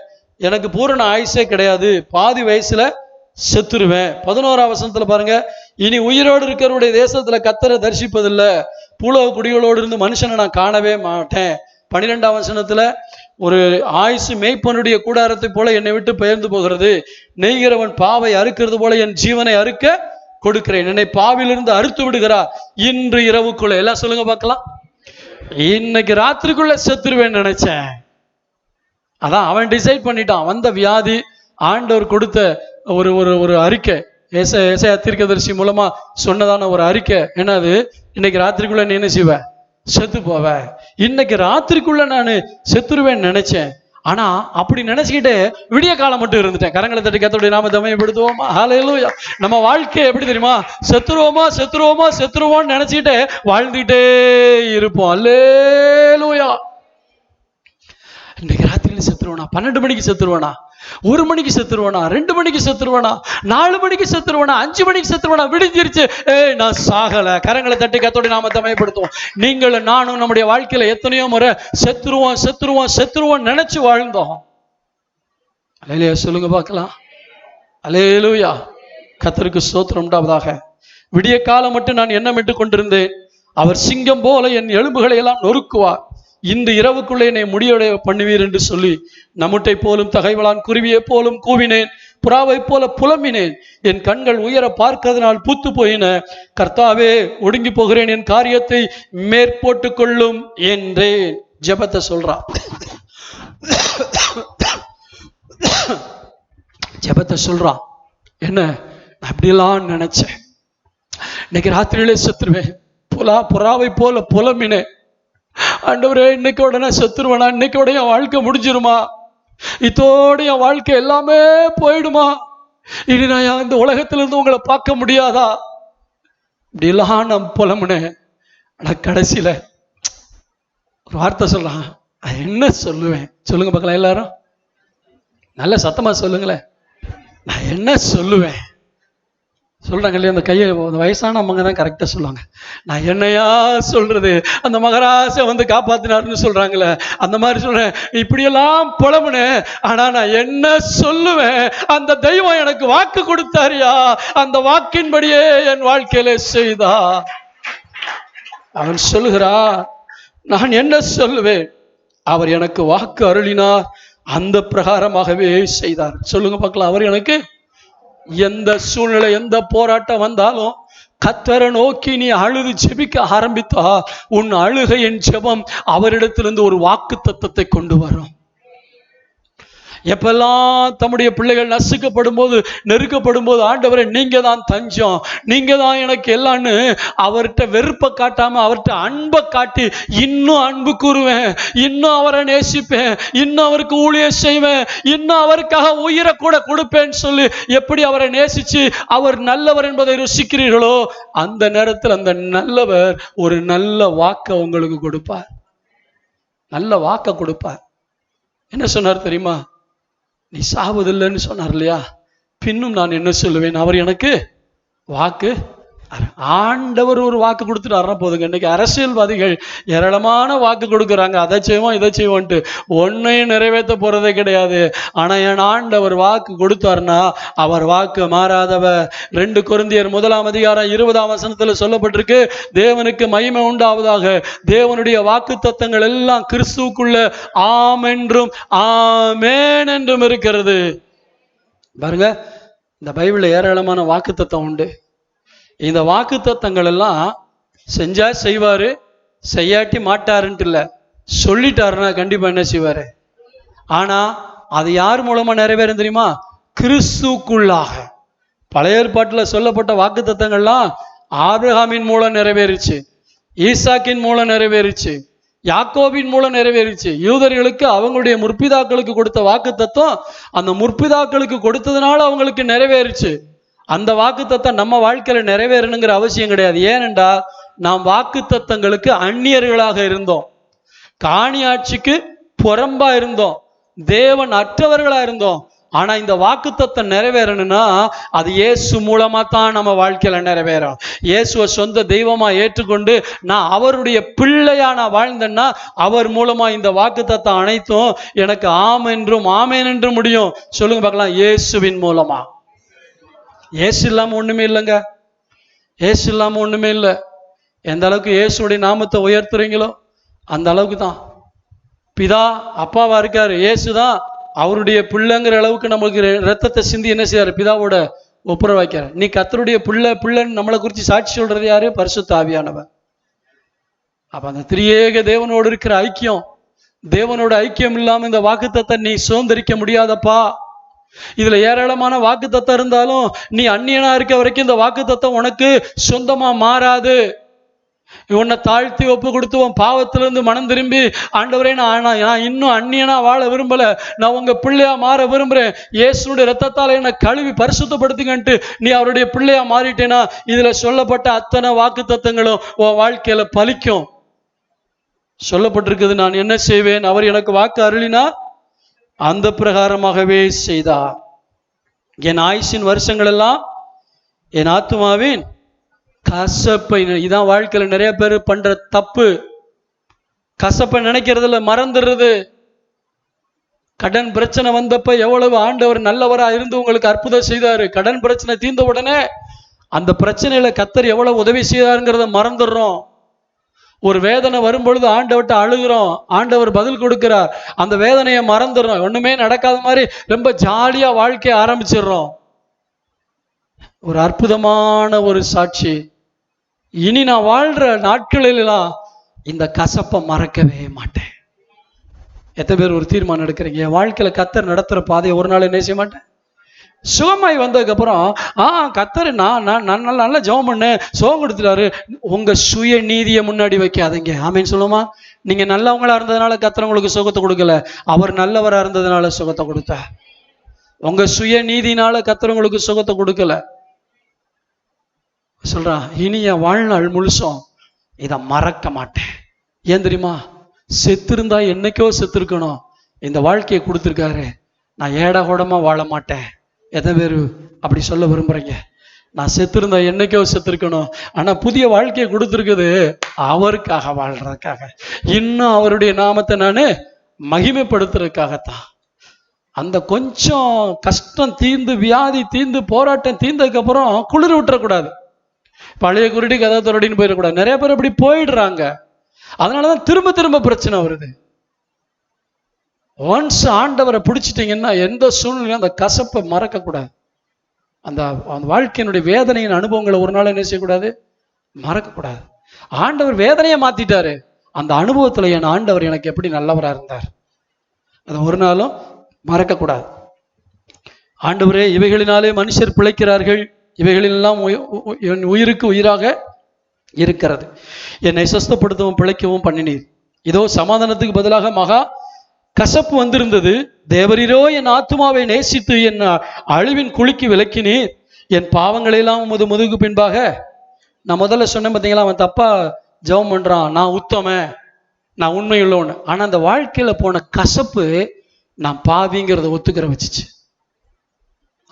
எனக்கு பூரண ஆயுசே கிடையாது, பாதி வயசுல செத்துருவேன். 11ஆம் வசனத்துல பாருங்க, இனி உயிரோடு இருக்கிறவருடைய தேசத்துல கர்த்தரை தரிசிப்பதில்லை, பூலோக குடிகளோடு இருந்து மனுஷனை நான் காணவே மாட்டேன். 12ஆம் வசனத்துல, ஒரு ஆயுசு மேய்ப்பனுடைய கூடாரத்தை போல என்னை விட்டு பெயர்ந்து போகிறது, நெய்கிறவன் பாவை அறுக்கிறது போல என் ஜீவனை அறுக்க கொடுக்கிறேன், என்னை பாவிலிருந்து அறுத்து விடுகிறார் இன்று இரவுக்குள்ள. எல்லாம் சொல்லுங்க பார்க்கலாம். இன்னைக்கு ராத்திரிக்குள்ள செத்துருவேன் நினைச்சேன். அதான் அவன் டிசைட் பண்ணிட்டான். வந்த வியாதி ஆண்டவர் கொடுத்த ஒரு ஒரு ஒரு அறிக்கை, ஏசாயா தீர்க்கதரிசி மூலமா சொன்னதான ஒரு அறிக்கை. என்னது? இன்னைக்கு ராத்திரிக்குள்ள நீ என்ன செய்வ? செத்து போவ. இன்னைக்கு ராத்திரிக்குள்ள நான் செத்துருவேன் நினைச்சேன். ஆனா அப்படி நினைச்சுக்கிட்டு விடிய காலம் மட்டும் இருந்துட்டேன். கரங்களை தட்டி கர்த்தருடைய நாமத்தை மகிமைப்படுத்துவோமா? ஹல்லேலூயா. நம்ம வாழ்க்கை எப்படி தெரியுமா? செத்துருவோம்னு நினைச்சுக்கிட்டு வாழ்ந்துட்டே இருப்போம். ஹல்லேலூயா. இன்னைக்கு ராத்திரியில செத்துருவானா? 12 மணிக்கு செத்துருவானா? 1 மணிக்கு செத்துருவானா? 2 மணிக்கு செத்துருவானா? 4 மணிக்கு செத்துருவானா? 5 மணிக்கு செத்துருவானா? விடிஞ்சிருச்சு, நான் சாகல. கரங்களை தட்டி கர்த்தருடைய நாமத்தை மகிமைப்படுத்துவோம். நீங்களும் நானும் நம்முடைய வாழ்க்கையில எத்தனையோ முறை செத்துருவோம் நினைச்சு வாழ்ந்தோம். அல்லேலூயா சொல்லுங்க பார்க்கலாம். அல்லேலூயா. கர்த்தருக்கு ஸ்தோத்திரம் உண்டாவதாக. விடிய காலம் மட்டும் நான் எண்ணமிட்டு கொண்டிருந்தேன், அவர் சிங்கம் போல என் எலும்புகளை எல்லாம் நொறுக்குவார், இந்த இரவுக்குள்ளே என்னை முடியடைய பண்ணுவீர் என்று சொல்லி நம்முட்டை போலும் தகைவலான் குருவியை போலும் கூவினேன், புறாவை போல புலம்பினேன், என் கண்கள் உயர பார்க்கிறதுனால் பூத்து போயின. கர்த்தாவே, ஒடுங்கி போகிறேன், என் காரியத்தை மேற்போட்டு கொள்ளும் என்றேன். ஜெபத்தை சொல்றான். என்ன? அப்படியெல்லாம் நினைச்சேன், இன்னைக்கு ராத்திரியிலே செத்துருவேன், புறாவை போல புலம்பினேன். ஆண்டவரே, இன்னைக்கு உடனே செத்துருவேனா? இன்னைக்கு உடைய என் வாழ்க்கை முடிஞ்சிருமா? இதோட என் வாழ்க்கை எல்லாமே போயிடுமா? இனி நான் இந்த உலகத்திலிருந்து உங்களை பார்க்க முடியாதா? இப்படிலாம் நான் புலம்புனேன். ஆனா கடைசியில ஒரு வார்த்தை சொல்றான். என்ன சொல்லுவேன்? சொல்லுங்க பார்க்கலாம். எல்லாரும் நல்ல சத்தமா சொல்லுங்களேன். நான் என்ன சொல்லுவேன்? சொல்றாங்க இல்லையா, அந்த கையை வயசான அம்மங்க தான் கரெக்டா சொல்லுவாங்க. நான் என்னையா சொல்றது? அந்த மகராசை காப்பாத்தினாருன்னு சொல்றாங்களே, அந்த மாதிரி சொல்றேன். இப்படியெல்லாம் புலம்புனேன், ஆனா நான் என்ன சொல்லுவேன்? அந்த தெய்வம் எனக்கு வாக்கு கொடுத்தாரியா, அந்த வாக்கின்படியே என் வாழ்க்கையில செய்தா. அவன் சொல்லுகிறா, நான் என்ன சொல்லுவேன்? அவர் எனக்கு வாக்கு அருளினார், அந்த பிரகாரமாகவே செய்தார். சொல்லுங்க பார்க்கலாம். அவர் எனக்கு எந்த சூழ்நிலை, எந்த போராட்டம் வந்தாலும் கர்த்தரை நோக்கி நீ அழுது ஜெபிக்க ஆரம்பித்தா, உன் அழுகையின் ஜெபம் அவரிடத்திலிருந்து ஒரு வாக்கு தத்தத்தை கொண்டு வரும். எப்பெல்லாம் தம்முடைய பிள்ளைகள் நசுக்கப்படும் போது, நெருக்கப்படும் போது, ஆண்டவரே நீங்க தான் தஞ்சம், நீங்க தான் எனக்கு எல்லாம்னு அவர்கிட்ட வெறுப்பை காட்டாம அவர்கிட்ட அன்பை காட்டி இன்னும் அன்பு கூறுவேன், இன்னும் அவரை நேசிப்பேன், இன்னும் அவருக்கு ஊழியம் செய்வேன், இன்னும் அவருக்காக உயிரை கூட கொடுப்பேன்னு சொல்லி எப்படி அவரை நேசிச்சு அவர் நல்லவர் என்பதை ருசிக்கிறீர்களோ, அந்த நேரத்தில் அந்த நல்லவர் ஒரு நல்ல வாக்கை உங்களுக்கு கொடுப்பார். நல்ல வாக்கை கொடுப்பார். என்ன சொன்னார் தெரியுமா? நீ சாவதில்லைன்னு சொன்னார் இல்லையா? பின்னும் நான் என்ன சொல்லுவேன்? அவர் எனக்கு வாக்கு ஆண்டவர் ஒரு வாக்கு கொடுத்துட்டு போதுங்க. இன்னைக்கு அரசியல்வாதிகள் ஏராளமான வாக்கு கொடுக்குறாங்க, அதை செய்வோம் இதை செய்வோன்ட்டு, ஒன்னையும் நிறைவேற்ற போறதே கிடையாது. ஆனா என் ஆண்டவர் வாக்கு கொடுத்தாருன்னா அவர் வாக்கு மாறாதவர். 2 கொரிந்தியர் 1:20 சொல்லப்பட்டிருக்கு, தேவனுக்கு மகிமை உண்டாவதாக, தேவனுடைய வாக்கு தத்தங்கள் எல்லாம் கிறிஸ்துவுக்குள்ள ஆம் என்றும் ஆமேன் என்றும் இருக்கிறது. பாருங்க, இந்த பைபிள்ல ஏராளமான வாக்கு தத்தம் உண்டு. இந்த வாக்கு தத்தங்கள் எல்லாம் செஞ்சா செய்வாரு, செய்யாட்டி மாட்டாருன்ட்டு இல்லை, சொல்லிட்டாருன்னா கண்டிப்பா என்ன செய்வாரு. ஆனா அது யார் மூலமா நிறைவேறும் தெரியுமா? கிறிஸ்துக்குள்ளாக. பழைய ஏற்பாட்டில் சொல்லப்பட்ட வாக்கு தத்தங்கள்லாம் ஆபிரகாமின் மூலம் நிறைவேறிச்சு, ஈசாக்கின் மூலம் நிறைவேறிச்சு, யாக்கோபின் மூலம் நிறைவேறிச்சு. யூதர்களுக்கு அவங்களுடைய முற்பிதாக்களுக்கு கொடுத்த வாக்கு தத்தம் அந்த முற்பிதாக்களுக்கு கொடுத்ததுனால அவங்களுக்கு நிறைவேறிச்சு. அந்த வாக்கு தத்தம் நம்ம வாழ்க்கையில நிறைவேறணுங்கிற அவசியம் கிடையாது. ஏனென்றா நாம் வாக்கு தத்தங்களுக்கு அந்நியர்களாக இருந்தோம், காணி ஆட்சிக்கு புறம்பா இருந்தோம், தேவன் அற்றவர்களா இருந்தோம். ஆனா இந்த வாக்கு தத்தம் நிறைவேறணும்னா அது இயேசு மூலமா தான் நம்ம வாழ்க்கையில நிறைவேறும். இயேசுவை சொந்த தெய்வமா ஏற்றுக்கொண்டு நான் அவருடைய பிள்ளையா நான் வாழ்ந்தேன்னா அவர் மூலமா இந்த வாக்கு தத்தம் அனைத்தும் எனக்கு ஆம் என்றும் ஆமேன் என்றும் முடியும். சொல்லுங்க பார்க்கலாம், இயேசுவின் மூலமா. ஏசு இல்லாம ஒண்ணுமே இல்லைங்க, ஏசு இல்லாம ஒண்ணுமே இல்லை. எந்த அளவுக்கு இயேசுடைய நாமத்தை உயர்த்துறீங்களோ அந்த அளவுக்கு தான் பிதா அப்பாவா இருக்காரு. இயேசுதான் அவருடைய பிள்ளைங்கிற அளவுக்கு நமக்கு ரத்தத்தை சிந்தி என்ன செய்யாரு, பிதாவோட ஒப்புர வைக்கிறார். நீ கர்த்தருடைய பிள்ளைன்னு நம்மளை குறித்து சாட்சி சொல்றது யாரு? பரிசுத்த ஆவியானவர். அப்ப அந்த திரியேக தேவனோடு இருக்கிற ஐக்கியம், தேவனோட ஐக்கியம் இல்லாம இந்த வாக்குத்தத்தை நீ சுதந்திரிக்க முடியாதப்பா. இதுல ஏராளமான வாக்கு தத்தம் இருந்தாலும் நீ அந்நியனா இருக்க வரைக்கும் இந்த வாக்கு தத்தம் உனக்கு சொந்தமா மாறாது. உன்னை தாழ்த்தி ஒப்பு கொடுத்து உன் பாவத்திலிருந்து மனம் திரும்பி, ஆண்டவரே நான் இன்னும் அந்நியனா வாழ விரும்பல, நான் உங்க பிள்ளையா மாற விரும்புறேன், இயேசுடைய ரத்தத்தால என்னை கழுவி பரிசுத்தப்படுத்துங்கன்ட்டு நீ அவருடைய பிள்ளையா மாறிட்டேனா இதுல சொல்லப்பட்ட அத்தனை வாக்கு தத்தங்களும் உன் வாழ்க்கையில பலிக்கும். சொல்லப்பட்டிருக்குது, நான் என்ன செய்வேன், அவர் எனக்கு வாக்கு அருளினா அந்த பிரகாரமாகவே செய்தார். என் ஆயுசின் வருஷங்கள் எல்லாம் என் ஆத்துமாவின் கசப்பை, இதான் வாழ்க்கையில நிறைய பேர் பண்ற தப்பு. கசப்பை நினைக்கிறதுல மறந்துடுறது. கடன் பிரச்சனை வந்தப்ப எவ்வளவு ஆண்டவர் நல்லவரா இருந்து உங்களுக்கு அற்புதம் செய்தாரு. கடன் பிரச்சனை தீர்ந்த உடனே அந்த பிரச்சனையில கர்த்தர் எவ்வளவு உதவி செய்தாருங்கிறத மறந்துடுறோம். ஒரு வேதனை வரும்பொழுது ஆண்டவர்கிட்ட அழுகிறோம், ஆண்டவர் பதில் கொடுக்கிறார், அந்த வேதனையை மறந்துடுறோம். ஒண்ணுமே நடக்காத மாதிரி ரொம்ப ஜாலியா வாழ்க்கையை ஆரம்பிச்சிடுறோம். ஒரு அற்புதமான ஒரு சாட்சி, இனி நான் வாழ்ற நாட்களிலாம் இந்த கசப்பை மறக்கவே மாட்டேன். எத்தனை பேர் ஒரு தீர்மானம் எடுக்கிறீங்க, என் வாழ்க்கையில கர்த்தர் நடத்துற பாதையை ஒரு நாள் என்ன செய்ய மாட்டேன். சுகமாய் வந்ததுக்கு அப்புறம் கர்த்தர் நான் நல்லா ஜெபம் பண்ணேன், சுகம் கொடுத்துட்டாரு. உங்க சுய நீதியை முன்னாடி வைக்காதீங்க. ஆமேன்னு சொல்லுமா? நீங்க நல்லவங்களா இருந்ததுனால கர்த்தர் உங்களுக்கு சுகத்தை கொடுக்கல, அவர் நல்லவரா இருந்ததுனால சுகத்தை கொடுத்தார். உங்க சுய நீதினால கர்த்தர் உங்களுக்கு சுகத்தை கொடுக்கல. சொல்றான், இனி என் வாழ்நாள் முழுசும் இதை மறக்க மாட்டேன். ஏன் தெரியுமா? செத்திருந்தா என்னைக்கோ செத்துருக்கணும், இந்த வாழ்க்கையை கொடுத்துருக்காரு, நான் ஏடா கூடமா வாழ மாட்டேன். எத்தனை பேர் அப்படி சொல்ல விரும்புறீங்க? நான் செத்திருந்தா என்னைக்கோ செத்துருக்கணும், ஆனா புதிய வாழ்க்கையை கொடுத்துருக்குது அவருக்காக வாழ்றதுக்காக, இன்னும் அவருடைய நாமத்தை நான் மகிமைப்படுத்துறதுக்காகத்தான். அந்த கொஞ்சம் கஷ்டம் தீர்ந்து, வியாதி தீர்ந்து, போராட்டம் தீர்ந்ததுக்கு அப்புறம் குளிர் விட்டுறக்கூடாது. பழைய குருடி கதை துரடின்னு போயிடக்கூடாது. நிறைய பேர் அப்படி போயிடுறாங்க. அதனாலதான் திரும்ப திரும்ப பிரச்சனை வருது. ஒன்ஸ் ஆண்டவரை பிடிச்சிட்டீங்கன்னா எந்த சூழ்நிலையும் அந்த கசப்பை மறக்க கூடாது. அந்த வாழ்க்கையினுடைய வேதனையின் அனுபவங்களை ஒரு நாள் என்ன செய்யக்கூடாது, மறக்க கூடாது. ஆண்டவர் வேதனையை மாத்திட்டாரு, அந்த அனுபவத்துல என் ஆண்டவர் எனக்கு எப்படி நல்லவரா இருந்தார், அதை ஒரு நாளும் மறக்க கூடாது. ஆண்டவரே, இவைகளினாலே மனுஷர் பிழைக்கிறார்கள், இவைகளெல்லாம் என் உயிருக்கு உயிராக இருக்கிறது, என்னை சுஸ்தப்படுத்தவும் பிழைக்கவும் பண்ணினீர். இதோ சமாதானத்துக்கு பதிலாக மகா கசப்பு வந்திருந்தது. தேவரீரோ என் ஆத்துமாவை நேசித்து என் அழிவின் குழிக்கு விலக்கினீர், என் பாவங்களெல்லாம் உமது முதுகு பின்பாக. நான் முதல்ல சொன்னேன் பார்த்தீங்களா, அவன் தப்பா ஜெபம் பண்றான், நான் உத்தமன், நான் உண்மையுள்ளவன். ஆனா அந்த வாழ்க்கையில போன கசப்பு நான் பாவிங்கிறத ஒத்துக்கிற வச்சுச்சு.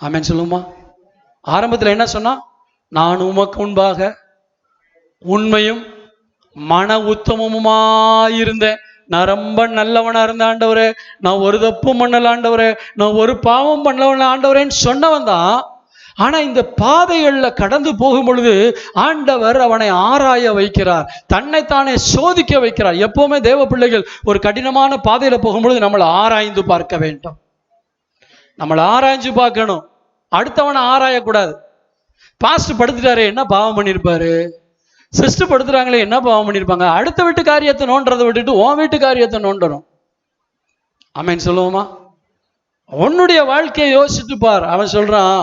ஆமேன்னு சொல்லுமா? ஆரம்பத்தில் என்ன சொன்னா, நான் உமக்கு முன்பாக உண்மையும் மன உத்தமமுமாயிருந்தேன். நான் ரொம்ப நல்லவனா இருந்த ஆண்டவரே, நான் ஒரு தப்பும் பண்ணல ஆண்டவரே, நான் ஒரு பாவம் பண்ணல ஆண்டவரேன்னு சொன்னவன் தான். ஆனா இந்த பாதைகள்ல கடந்து போகும் பொழுது ஆண்டவர் அவனை ஆராய வைக்கிறார், தன்னைத்தானே சோதிக்க வைக்கிறார். எப்பவுமே தேவ பிள்ளைகள் ஒரு கடினமான பாதையில போகும்பொழுது நம்மளை ஆராய்ந்து பார்க்க வேண்டும். நம்மளை ஆராய்ஞ்சு பார்க்கணும், அடுத்தவனை ஆராயக்கூடாது. பாஸ்ட் படுத்துட்டாரு, என்ன பாவம் பண்ணியிருப்பாரு? சிஸ்டர் படுத்துறாங்களே, என்ன பாவம் பண்ணியிருப்பாங்க? அடுத்த வீட்டு காரியத்தை நோன்றதை விட்டுட்டு உன் வீட்டு காரியத்தை நோண்டணும். ஆமென் சொல்லுவோமா? உன்னுடைய வாழ்க்கையை யோசித்து பார். அவன் சொல்றான்,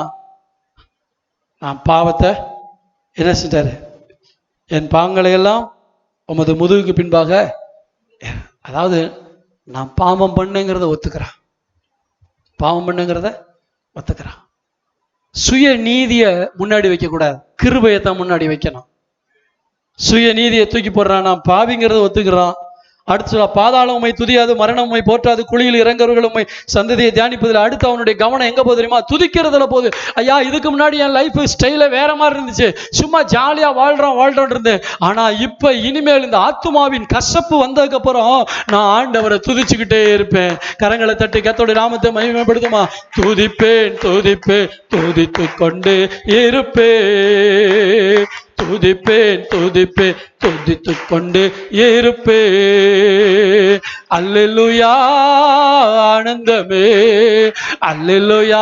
நான் பாவத்தை என்ன செஞ்சாரு, என் பாவங்களை எல்லாம் உமது முதுகுக்கு பின்பாக, அதாவது நான் பாவம் பண்ணுங்கிறத ஒத்துக்கிறான், பாவம் பண்ணுங்கிறத ஒத்துக்கிறான். சுய நீதியை முன்னாடி வைக்க கூடாது, கிருபையை தான் முன்னாடி வைக்கணும். சுய நீதியை தூக்கி போடுறான், நான் பாவிங்கிறத ஒத்துக்கிறான். அடுத்து பாதாளம் உம்மை துதியாது, மரணம் உம்மை போற்றாது, குழியில் இறங்குறவர்கள் உம்மை சந்ததியை தியானிப்பதில். அடுத்து அவனுடைய கவனம் எங்க போகுது தெரியுமா? துதிக்கிறதுல போகுது. ஐயா, இதுக்கு முன்னாடி என் லைஃப் ஸ்டைல வேற மாதிரி இருந்துச்சு, சும்மா ஜாலியா வாழ்றோம் இருந்தேன். ஆனா இப்ப இனிமேல் இந்த ஆத்துமாவின் கசப்பு வந்ததுக்கு அப்புறம் நான் ஆண்டவரை துதிச்சுக்கிட்டே இருப்பேன். கரங்களை தட்டி கர்த்தருடைய நாமத்தை மகிமைப்படுத்துமா? துதிப்பேன் துதிப்பேன் துதித்து கொண்டு இருப்பேன், துதிப்பேன் துதிப்பேன் துதித்து கொண்டு இருப்பேன். அல்லேலூயா ஆனந்தமே, அல்லேலூயா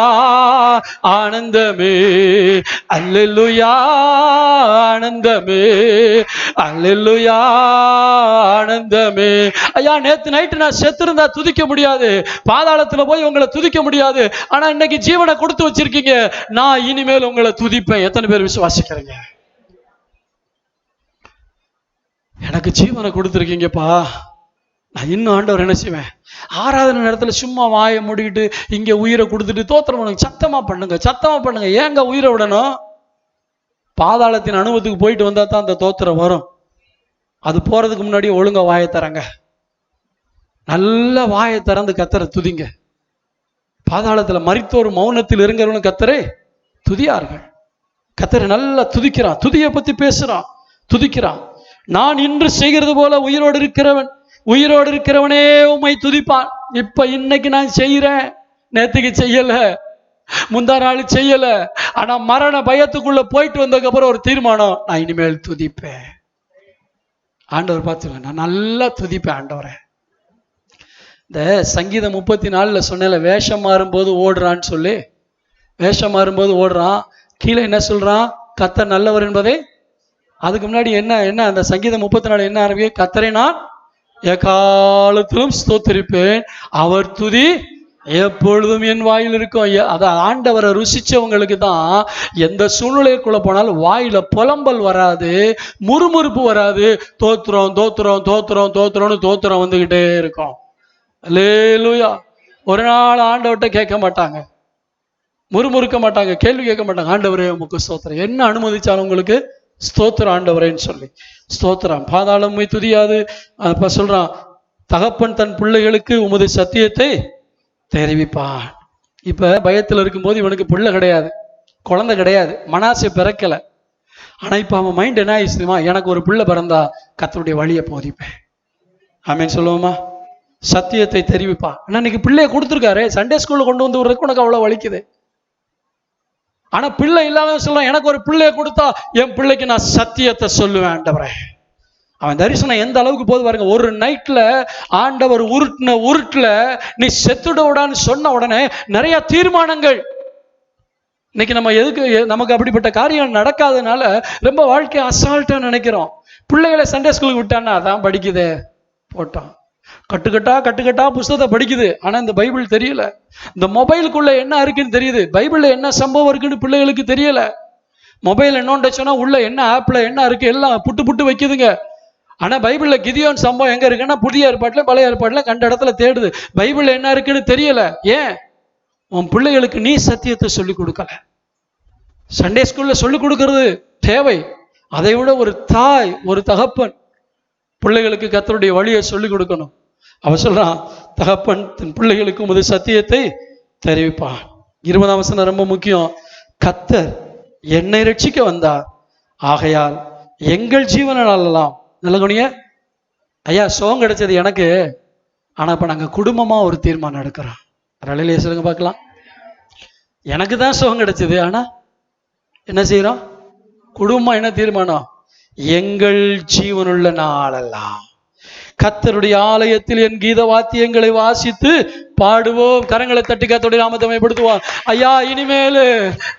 ஆனந்தமே, அல்லேலூயா ஆனந்தமே, அல்லேலூயா ஆனந்தமே. ஐயா, நேத்து நைட்டு நான் செத்திருந்தா துதிக்க முடியாது, பாதாளத்துல போய் உங்களை துதிக்க முடியாது. ஆனா இன்னைக்கு ஜீவனை கொடுத்து வச்சிருக்கீங்க, நான் இனிமேல் உங்களை துதிப்பேன். எத்தனை பேர் விசுவாசிக்கிறீங்க? எனக்கு ஜீவனை கொடுத்துருக்கீங்கப்பா, நான் இன்னும் ஆண்டவர் என்ன செய்வேன்? ஆராதனை நேரத்தில் சும்மா வாயை மூடிக்கிட்டு இங்கே உயிரை கொடுத்துட்டு தோத்திரம் பண்ணுங்க, சத்தமா பண்ணுங்க, சத்தமா பண்ணுங்க. ஏங்க உயிரை விடணும்? பாதாளத்தின் அனுபவத்துக்கு போயிட்டு வந்தா தான் அந்த தோத்திரம் வரும். அது போறதுக்கு முன்னாடி ஒழுங்கா வாயை தரங்க, நல்ல வாயை திறந்து கத்தரை துதிங்க. பாதாளத்துல மரித்தோர் மௌனத்தில் இருங்கிறவனும் கத்தரை துதியார்கள். கத்தரை நல்லா துதிக்கிறான், துதியை பத்தி பேசுறான், துதிக்கிறான். நான் இன்று செய்கிறது போல உயிரோடு இருக்கிறவனே உம்மை துதிப்பான். இப்ப இன்னைக்கு நான் செய்யறேன், நேத்துக்கு செய்யல, முந்தா நாள் செய்யல. ஆனா மரண பயத்துக்குள்ள போயிட்டு வந்ததுக்கு அப்புறம் ஒரு தீர்மானம், நான் இனிமேல் துதிப்பேன். ஆண்டவர் பார்த்துருவேன், நான் நல்லா துதிப்பேன் ஆண்டவரை. இந்த சங்கீதம் 34 சொன்னேன்ல, வேஷம் மாறும்போது ஓடுறான்னு சொல்லி, வேஷம் மாறும்போது ஓடுறான். கீழே என்ன சொல்றான்? கர்த்தர் நல்லவர் என்பதை. அதுக்கு முன்னாடி என்ன அந்த சங்கீதம் 34 என்ன ஆரம்பிக்க? கர்த்தரை நான் எக்காலத்திலும் ஸ்தோத்திரிப்பேன், அவர் துதி எப்பொழுதும் என் வாயில் இருக்கும். அத ஆண்டவரை ருசிச்சவங்களுக்கு தான் எந்த சூழ்நிலைக்குள்ள போனாலும் வாயில புலம்பல் வராது, முறுமுறுப்பு வராது. தோத்திரம் தோத்திரம் தோத்திரம் தோத்திரம்னு தோத்திரம் வந்துகிட்டே இருக்கும். அல்லேலூயா. ஒரு நாள் ஆண்டவர்கிட்ட கேட்க மாட்டாங்க, முறுமுறுக்க மாட்டாங்க, கேள்வி கேட்க மாட்டாங்க. ஆண்டவரே உமக்கு ஸ்தோத்திரம், என்ன அனுமதிச்சாலும் உங்களுக்கு ஸ்தோத்திரம் ஆண்டவரேன்னு சொல்லி ஸ்தோத்திரம். பாதாளம் துதியாது. அப்ப சொல்றான், தகப்பன் தன் பிள்ளைகளுக்கு உமது சத்தியத்தை தெரிவிப்பான். இப்ப பயத்துல இருக்கும்போது இவனுக்கு பிள்ளை கிடையாது, குழந்தை கிடையாது, மனாசை பிறக்கல. ஆனா இப்ப அவன் மைண்ட் என்ன ஆயிடுச்சுமா? எனக்கு ஒரு பிள்ளை பிறந்தா கர்த்தருடைய வழியை போதிப்பேன். ஆமென் சொல்லுவோமா? சத்தியத்தை தெரிவிப்பான். ஆனா இன்னைக்கு பிள்ளைய கொடுத்துருக்காரு, சண்டே ஸ்கூல்ல கொண்டு வந்து விடுறதுக்கு உனக்கு அவ்வளவு வலிக்குது. ஆனா பிள்ளை இல்லாத சொல்றான், எனக்கு ஒரு பிள்ளைய கொடுத்தா என் பிள்ளைக்கு நான் சத்தியத்தை சொல்லுவேன் ஆண்டவரே. அவன் தரிசனம் எந்த அளவுக்கு போது பாருங்க. ஒரு நைட்ல ஆண்டவர் உருட்டுல நீ செத்துடவிடான்னு சொன்ன உடனே நிறைய தீர்மானங்கள். இன்னைக்கு நம்ம நமக்கு அப்படிப்பட்ட காரியம் நடக்காதனால ரொம்ப வாழ்க்கையை அசால்ட்டா நினைக்கிறோம். பிள்ளைகளை சண்டே ஸ்கூலுக்கு விட்டான்னா அதான் படிக்குதே போட்டான், கட்டுக்கட்டா புஸ்தகத்தை படிக்குது. ஆனா இந்த பைபிள் தெரியல. இந்த மொபைலுக்குள்ள என்ன இருக்குன்னு தெரியுது, பைபிள்ல என்ன சம்பவம் இருக்குன்னு பிள்ளைகளுக்கு தெரியல. மொபைல் என்னோன்னு சொன்னா உள்ள என்ன ஆப்ல என்ன இருக்கு எல்லாம் புட்டு வைக்குதுங்க. ஆனா பைபிள்ல கிதியோன் சம்பவம் எங்க இருக்குன்னா புதிய ஏற்பாட்டுல பழைய ஏற்பாட்டுல கண்ட இடத்துல தேடுது. பைபிள்ல என்ன இருக்குன்னு தெரியல. ஏன்? உன் பிள்ளைகளுக்கு நீ சத்தியத்தை சொல்லிக் கொடுக்கல. சண்டே ஸ்கூல்ல சொல்லிக் கொடுக்கறது தேவை. அதை விட ஒரு தாய் ஒரு தகப்பன் பிள்ளைகளுக்கு கர்த்தருடைய வழியை சொல்லிக் கொடுக்கணும். அவன் சொல்றான், தகப்பன் தன் பிள்ளைகளுக்கு உமது சத்தியத்தை தெரிவிப்பான். 20ஆம் வசனம் ரொம்ப முக்கியம். கர்த்தர் என்னை ரட்சிக்க வந்தார். ஆகையால் எங்கள் ஜீவனாலெல்லாம், நல்ல குனிய ஐயா, சோகம் கிடைச்சது எனக்கு, ஆனா இப்ப நாங்க குடும்பமா ஒரு தீர்மானம் எடுக்கிறோம். ரலையிலே சொல்லுங்க பார்க்கலாம். எனக்கு தான் சோகம் கிடைச்சது, ஆனா என்ன செய்யறோம்? குடும்பம் என்ன தீர்மானம்? எங்கள் ஜீவனுள்ள நாளெல்லாம் கர்த்தருடைய ஆலயத்தில் என் கீத வாத்தியங்களை வாசித்து பாடுவோம். கரங்களை தட்டி கர்த்தருடைய நாமத்தை மகிமைப்படுத்துவோம். ஐயா, இனிமேல்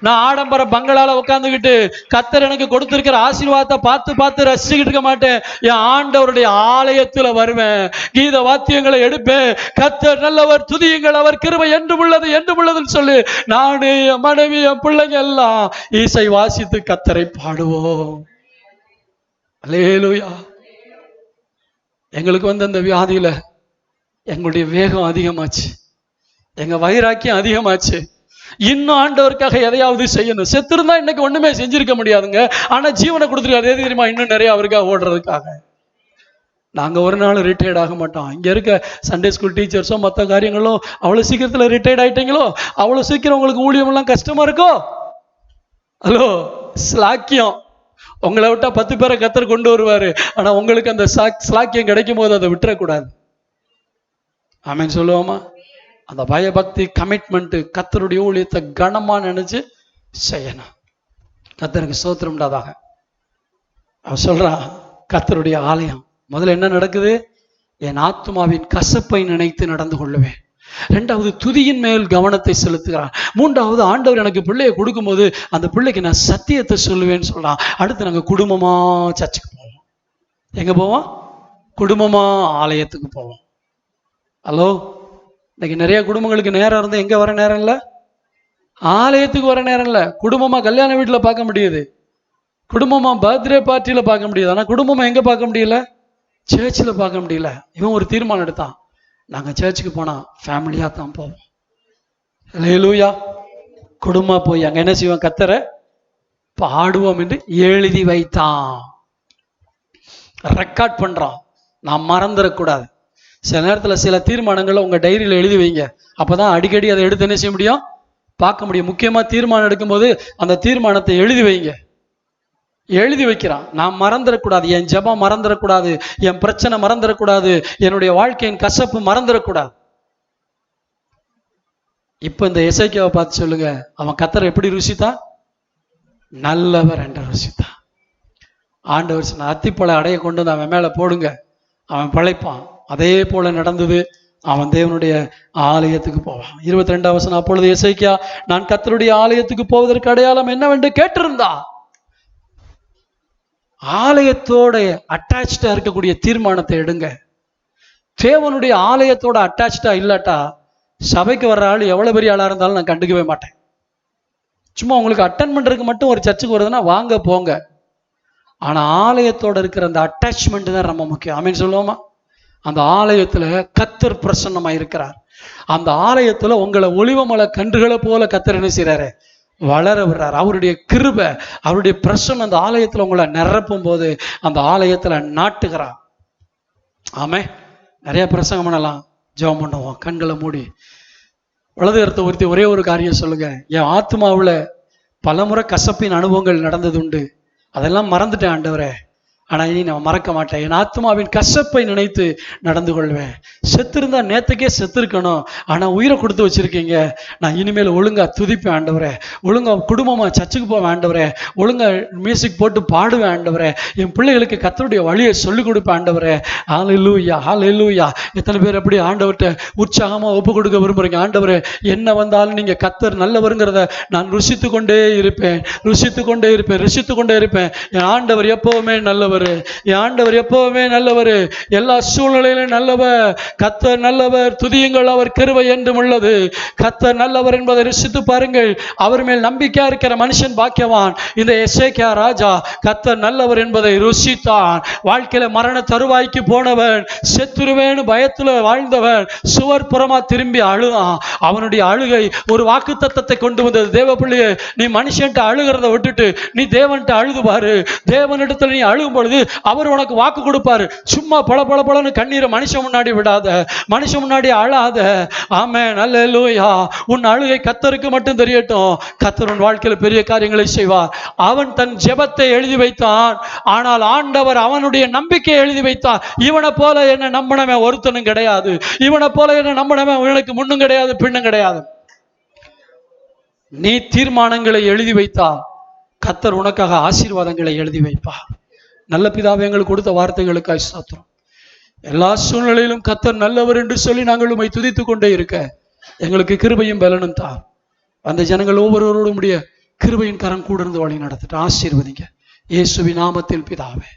நான் ஆடம்பர பங்களால உட்காந்துக்கிட்டு கர்த்தர் எனக்கு கொடுத்திருக்கிற ஆசீர்வாதத்தை பார்த்து பார்த்து ரசிச்சுக்கிட்டு இருக்க மாட்டேன். என் ஆண்டவருடைய ஆலயத்துல வருவேன், கீத வாத்தியங்களை எடுப்பேன். கர்த்தர் நல்லவர், துதியுங்கள், அவர் கிருபை என்றும் உள்ளது என்றும் உள்ளதுன்னு சொல்லி நானு, என் மனைவி, என் பிள்ளைங்க எல்லாம் இசை வாசித்து கர்த்தரை பாடுவோம். அல்லேலூயா. எங்களுக்கு அந்த வியாதியில எங்களுடைய வேகம் அதிகமாச்சு, எங்க வைராக்கியம் அதிகமாச்சு. இன்னும் ஆண்டவருக்காக எதையாவது செய்யணும். செத்துருந்தா இன்னைக்கு ஒண்ணுமே செஞ்சிருக்க முடியாதுங்க. ஆனா ஜீவனை கொடுத்துருக்காரு. எது தெரியுமா? இன்னும் நிறைய அவருக்காக ஓடுறதுக்காக. நாங்க ஒரு நாள் ரிட்டையர்ட் ஆக மாட்டோம். இங்க இருக்க சண்டே ஸ்கூல் டீச்சர்ஸோ மற்ற காரியங்களோ அவ்வளவு சீக்கிரத்துல ரிட்டையர்ட் ஆயிட்டீங்களோ அவ்வளவு சீக்கிரம் உங்களுக்கு ஊழியம் எல்லாம் கஷ்டமா இருக்கோ? ஹலோ, ஸ்லாக்கியம். உங்களை விட்டா 10 பேரை கர்த்தர் கொண்டு வருவாரு. ஆனா உங்களுக்கு அந்த ஸ்லாக்கியம் கிடைக்கும் போது அதை விட்டுறக்கூடாது. ஆமென் சொல்லுவோமா? அந்த பயபக்தி, கமிட்மெண்ட், கர்த்தருடைய ஊழியத்தை கனமா நினைச்சு செய்யணும். கர்த்தருக்கு ஸ்தோத்திரம் உண்டாதாக. அவன் சொல்றான், கர்த்தருடைய ஆலயம் முதல்ல என்ன நடக்குது? என் ஆத்துமாவின் கசப்பை நினைத்து நடந்து கொள்ளுவேன். 2வது, துதியின் மேல் கவனத்தை செலுத்துகிறான். 3வது, ஆண்டவர் எனக்கு பிள்ளையை கொடுக்கும்போது அந்த பிள்ளைக்கு நான் சத்தியத்தை சொல்லுவேன்னு சொல்றான். அடுத்து நாங்க குடும்பமா சர்ச்சுக்கு போவோம். எங்க போவோம்? குடும்பமா ஆலயத்துக்கு போவோம். ஹலோ, இன்னைக்கு நிறைய குடும்பங்களுக்கு நேரம் இருந்தா எங்க வர நேரம் இல்லை? ஆலயத்துக்கு வர நேரம் இல்லை. குடும்பமா கல்யாண வீட்டுல பார்க்க முடியுது, குடும்பமா பர்த்டே பார்ட்டியில பார்க்க முடியுது. ஆனா குடும்பமா எங்க பார்க்க முடியல? சர்ச்சில் பார்க்க முடியல. இவன் ஒரு தீர்மானம் எடுத்தான், நாங்க சர்ச்சுக்கு போனா ஃபேமிலியா தான் போவோம். அல்லேலூயா. குடும்பமா போய் அங்க என்ன செய்வோம்? கர்த்தரை பாடுவோம் என்று எழுதி வைத்தான். ரெக்கார்ட் பண்றான். நான் மறந்துடக்கூடாது. சில நேரத்துல சில தீர்மானங்களை உங்க டைரியில எழுதி வைங்க. அப்பதான் அடிக்கடி அதை எடுத்து என்ன செய்ய முடியும்? பார்க்க முடியும். முக்கியமா தீர்மானம் எடுக்கும்போது அந்த தீர்மானத்தை எழுதி வைங்க. எழுதி வைக்கிறான். நான் மறந்துடக்கூடாது, என் ஜெபம் மறந்துடக்கூடாது, என் பிரச்சனை மறந்துடக்கூடாது, என்னுடைய வாழ்க்கையின் கசப்பு மறந்துடக்கூடாது. இப்ப இந்த எசேக்கியாவை பார்த்து சொல்லுங்க, அவன் கர்த்தரை எப்படி ருசித்தான்? நல்லவர் என்ற ருசித்தான். ஆண்டவர் சொன்ன அத்திப்பழ அடைய கொண்டு வந்து அவன் மேல போடுங்க, அவன் பழைப்பான். அதே போல நடந்தது. அவன் தேவனுடைய ஆலயத்துக்கு போவான். 22வது வசனம், அப்பொழுது எசேக்கியா, நான் கர்த்தருடைய ஆலயத்துக்கு போவதற்கு அடையாளம் என்னவென்று கேட்டிருந்தா. ஆலயத்தோட அட்டாச்சா இருக்கக்கூடிய தீர்மானத்தை எடுங்க. தேவனுடைய ஆலயத்தோட அட்டாச்சா இல்லாட்டா சபைக்கு வர்ற ஆள் எவ்வளவு பெரிய ஆளா இருந்தாலும் நான் கண்டுக்கவே மாட்டேன். சும்மா உங்களுக்கு அட்டன் பண்றதுக்கு மட்டும் ஒரு சர்ச்சுக்கு வருதுன்னா வாங்க போங்க. ஆனா ஆலயத்தோட இருக்கிற அந்த அட்டாச்மெண்ட் தான் ரொம்ப முக்கியம். ஆமீன் சொல்லுவோமா? அந்த ஆலயத்துல கர்த்தர் பிரசன்னமா இருக்கிறார். அந்த ஆலயத்துல உங்களை ஒலிவமலை கன்றுகளை போல கர்த்தர் என்ன செய்றாரு? வளர விடுறார். அவருடைய கிருபை, அவருடைய பிரசன்னம் அந்த ஆலயத்துல உங்களை நிரப்பும் போது அந்த ஆலயத்துல நாட்டுகிறார். ஆமே. நிறைய பிரசங்கம் பண்ணலாம், ஜெபம் பண்ணுவோம், கண்களை மூடி. வலது கருத்தை உறுத்தி ஒரே ஒரு காரியம் சொல்லுங்க, என் ஆத்மாவுல பலமுறை கசப்பின் அனுபவங்கள் நடந்தது உண்டு, அதெல்லாம் மறந்துட்டேன் ஆண்டவரே, ஆனா இனி நான் மறக்க மாட்டேன். என் ஆத்மாவின் கசப்பை நினைத்து நடந்து கொள்வேன். செத்திருந்தா நேத்துக்கே செத்துருக்கணும், ஆனா உயிரை கொடுத்து வச்சிருக்கீங்க. நான் இனிமேல் ஒழுங்கா துதிப்பேன் ஆண்டவரே, ஒழுங்கா குடும்பமா சர்ச்சுக்கு போவேன் ஆண்டவரே, ஒழுங்கா மியூசிக் போட்டு பாடுவேன் ஆண்டவரே, என் பிள்ளைகளுக்கு கர்த்தருடைய வழியை சொல்லிக் கொடுப்பேன் ஆண்டவரே. ஹல்லேலூயா, ஹல்லேலூயா. எத்தனை பேர் அப்படி ஆண்டவர்கிட்ட உற்சாகமா ஒப்பு கொடுக்க விரும்புறீங்க? ஆண்டவரே, என்ன வந்தாலும் நீங்க கர்த்தர் நல்லவருங்கிறத நான் ருசித்து கொண்டே இருப்பேன், ருசித்து கொண்டே இருப்பேன், ருசித்து கொண்டே இருப்பேன். என் ஆண்டவர் எப்பவுமே நல்லவர், என் ஆண்டவர் எப்பவுமே நல்லவர், எல்லா சூழ்நிலையிலும் நல்லவர். கர்த்தர் நல்லவர், துதியுங்கள், அவர் கிருபை என்றும் உள்ளது. கர்த்தர் நல்லவர் என்பதை ருசித்து பாருங்கள். அவர் மேல் நம்பிக்கையா இருக்கிற மனுஷன் பாக்கியவான். இந்த எசேக்கியா ராஜா கர்த்தர் நல்லவர் என்பதை ருசித்தான். வாழ்க்கையில மரண தருவாய்க்கு போனவன், செத்துருவேன்னு பயத்துல வாழ்ந்தவன் சுவர் புறமா திரும்பி அழுதான். அவனுடைய அழுகை ஒரு வாக்குத்தத்தத்தை கொண்டு வந்தது. தேவ பிள்ளையே, நீ மனுஷன்ட்ட அழுகிறத விட்டுட்டு நீ தேவன்ட்ட அழுது பாரு. தேவனிடத்துல நீ அழுகும் பொழுது அவர் உனக்கு வாக்கு கொடுப்பாரு. சும்மா பளபளன்னு கண்ணீரை மனுஷன் முன்னாடி விடாத, மனுஷன் முன்னாடி அழாத. ஆமென், அல்லேலூயா. உன் அழுகை கர்த்தருக்கு மட்டும் தெரியட்டும். கர்த்தர் உன் வாழ்க்கையில் பெரிய காரியங்களை செய்வார். அவன் தன் ஜெபத்தை எழுதி வைத்தான், ஆனால் ஆண்டவர் அவனுடைய நம்பிக்கையை எழுதி வைத்தார். இவனை போல என்ன நம்பினவன் ஒருத்தனும் கிடையாது, இவனை போல என்ன நம்பினவன் இவனுக்கு முன்னும் கிடையாது பின்னும் கிடையாது. நீ தீர்மானங்களை எழுதி வைத்தா கர்த்தர் உனக்காக ஆசீர்வாதங்களை எழுதி வைப்பா. நல்ல பிதாவே, எங்களுக்கு கொடுத்த வார்த்தைகளுக்காக ஸ்தோத்திரம். எல்லா சூழ்நிலையிலும் கர்த்தர் நல்லவர் என்று சொல்லி நாங்கள் உம்மை துதித்துக் கொண்டே இருக்க எங்களுக்கு கிருபையும் பலனும் தான். அந்த ஜனங்கள் ஒவ்வொருவரோடும் உடைய கிருபையின் கரம் கூட இருந்து வழி நடத்திட்டு ஆசீர்வதிங்க இயேசுவின் நாமத்தில் பிதாவே,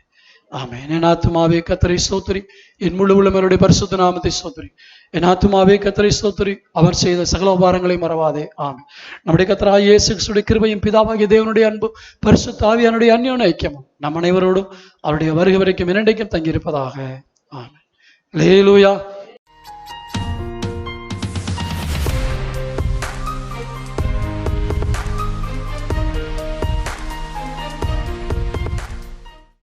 ஆமென். என் ஆத்துமாவே கர்த்தரை ஸ்தோத்திரி, என் முழு உள்ளவருடைய பரிசுத்த நாமத்தை ஸ்தோத்திரி. என் ஆத்துமாவே கர்த்தரை ஸ்தோத்திரி, அவர் செய்த சகல உபகாரங்களை மறவாதே. ஆமென். நம்முடைய கர்த்தராகிய இயேசு கிறிஸ்துவின் கிருபையும் பிதாவாகிய தேவனுடைய அன்பு பரிசுத்த ஆவியானுடைய அந்யோன்ய ஐக்கியமும் நம் அனைவரோடும் அவருடைய வருகை வரைக்கும் இரண்டைக்கும் தங்கியிருப்பதாக. ஆமென். அல்லேலூயா.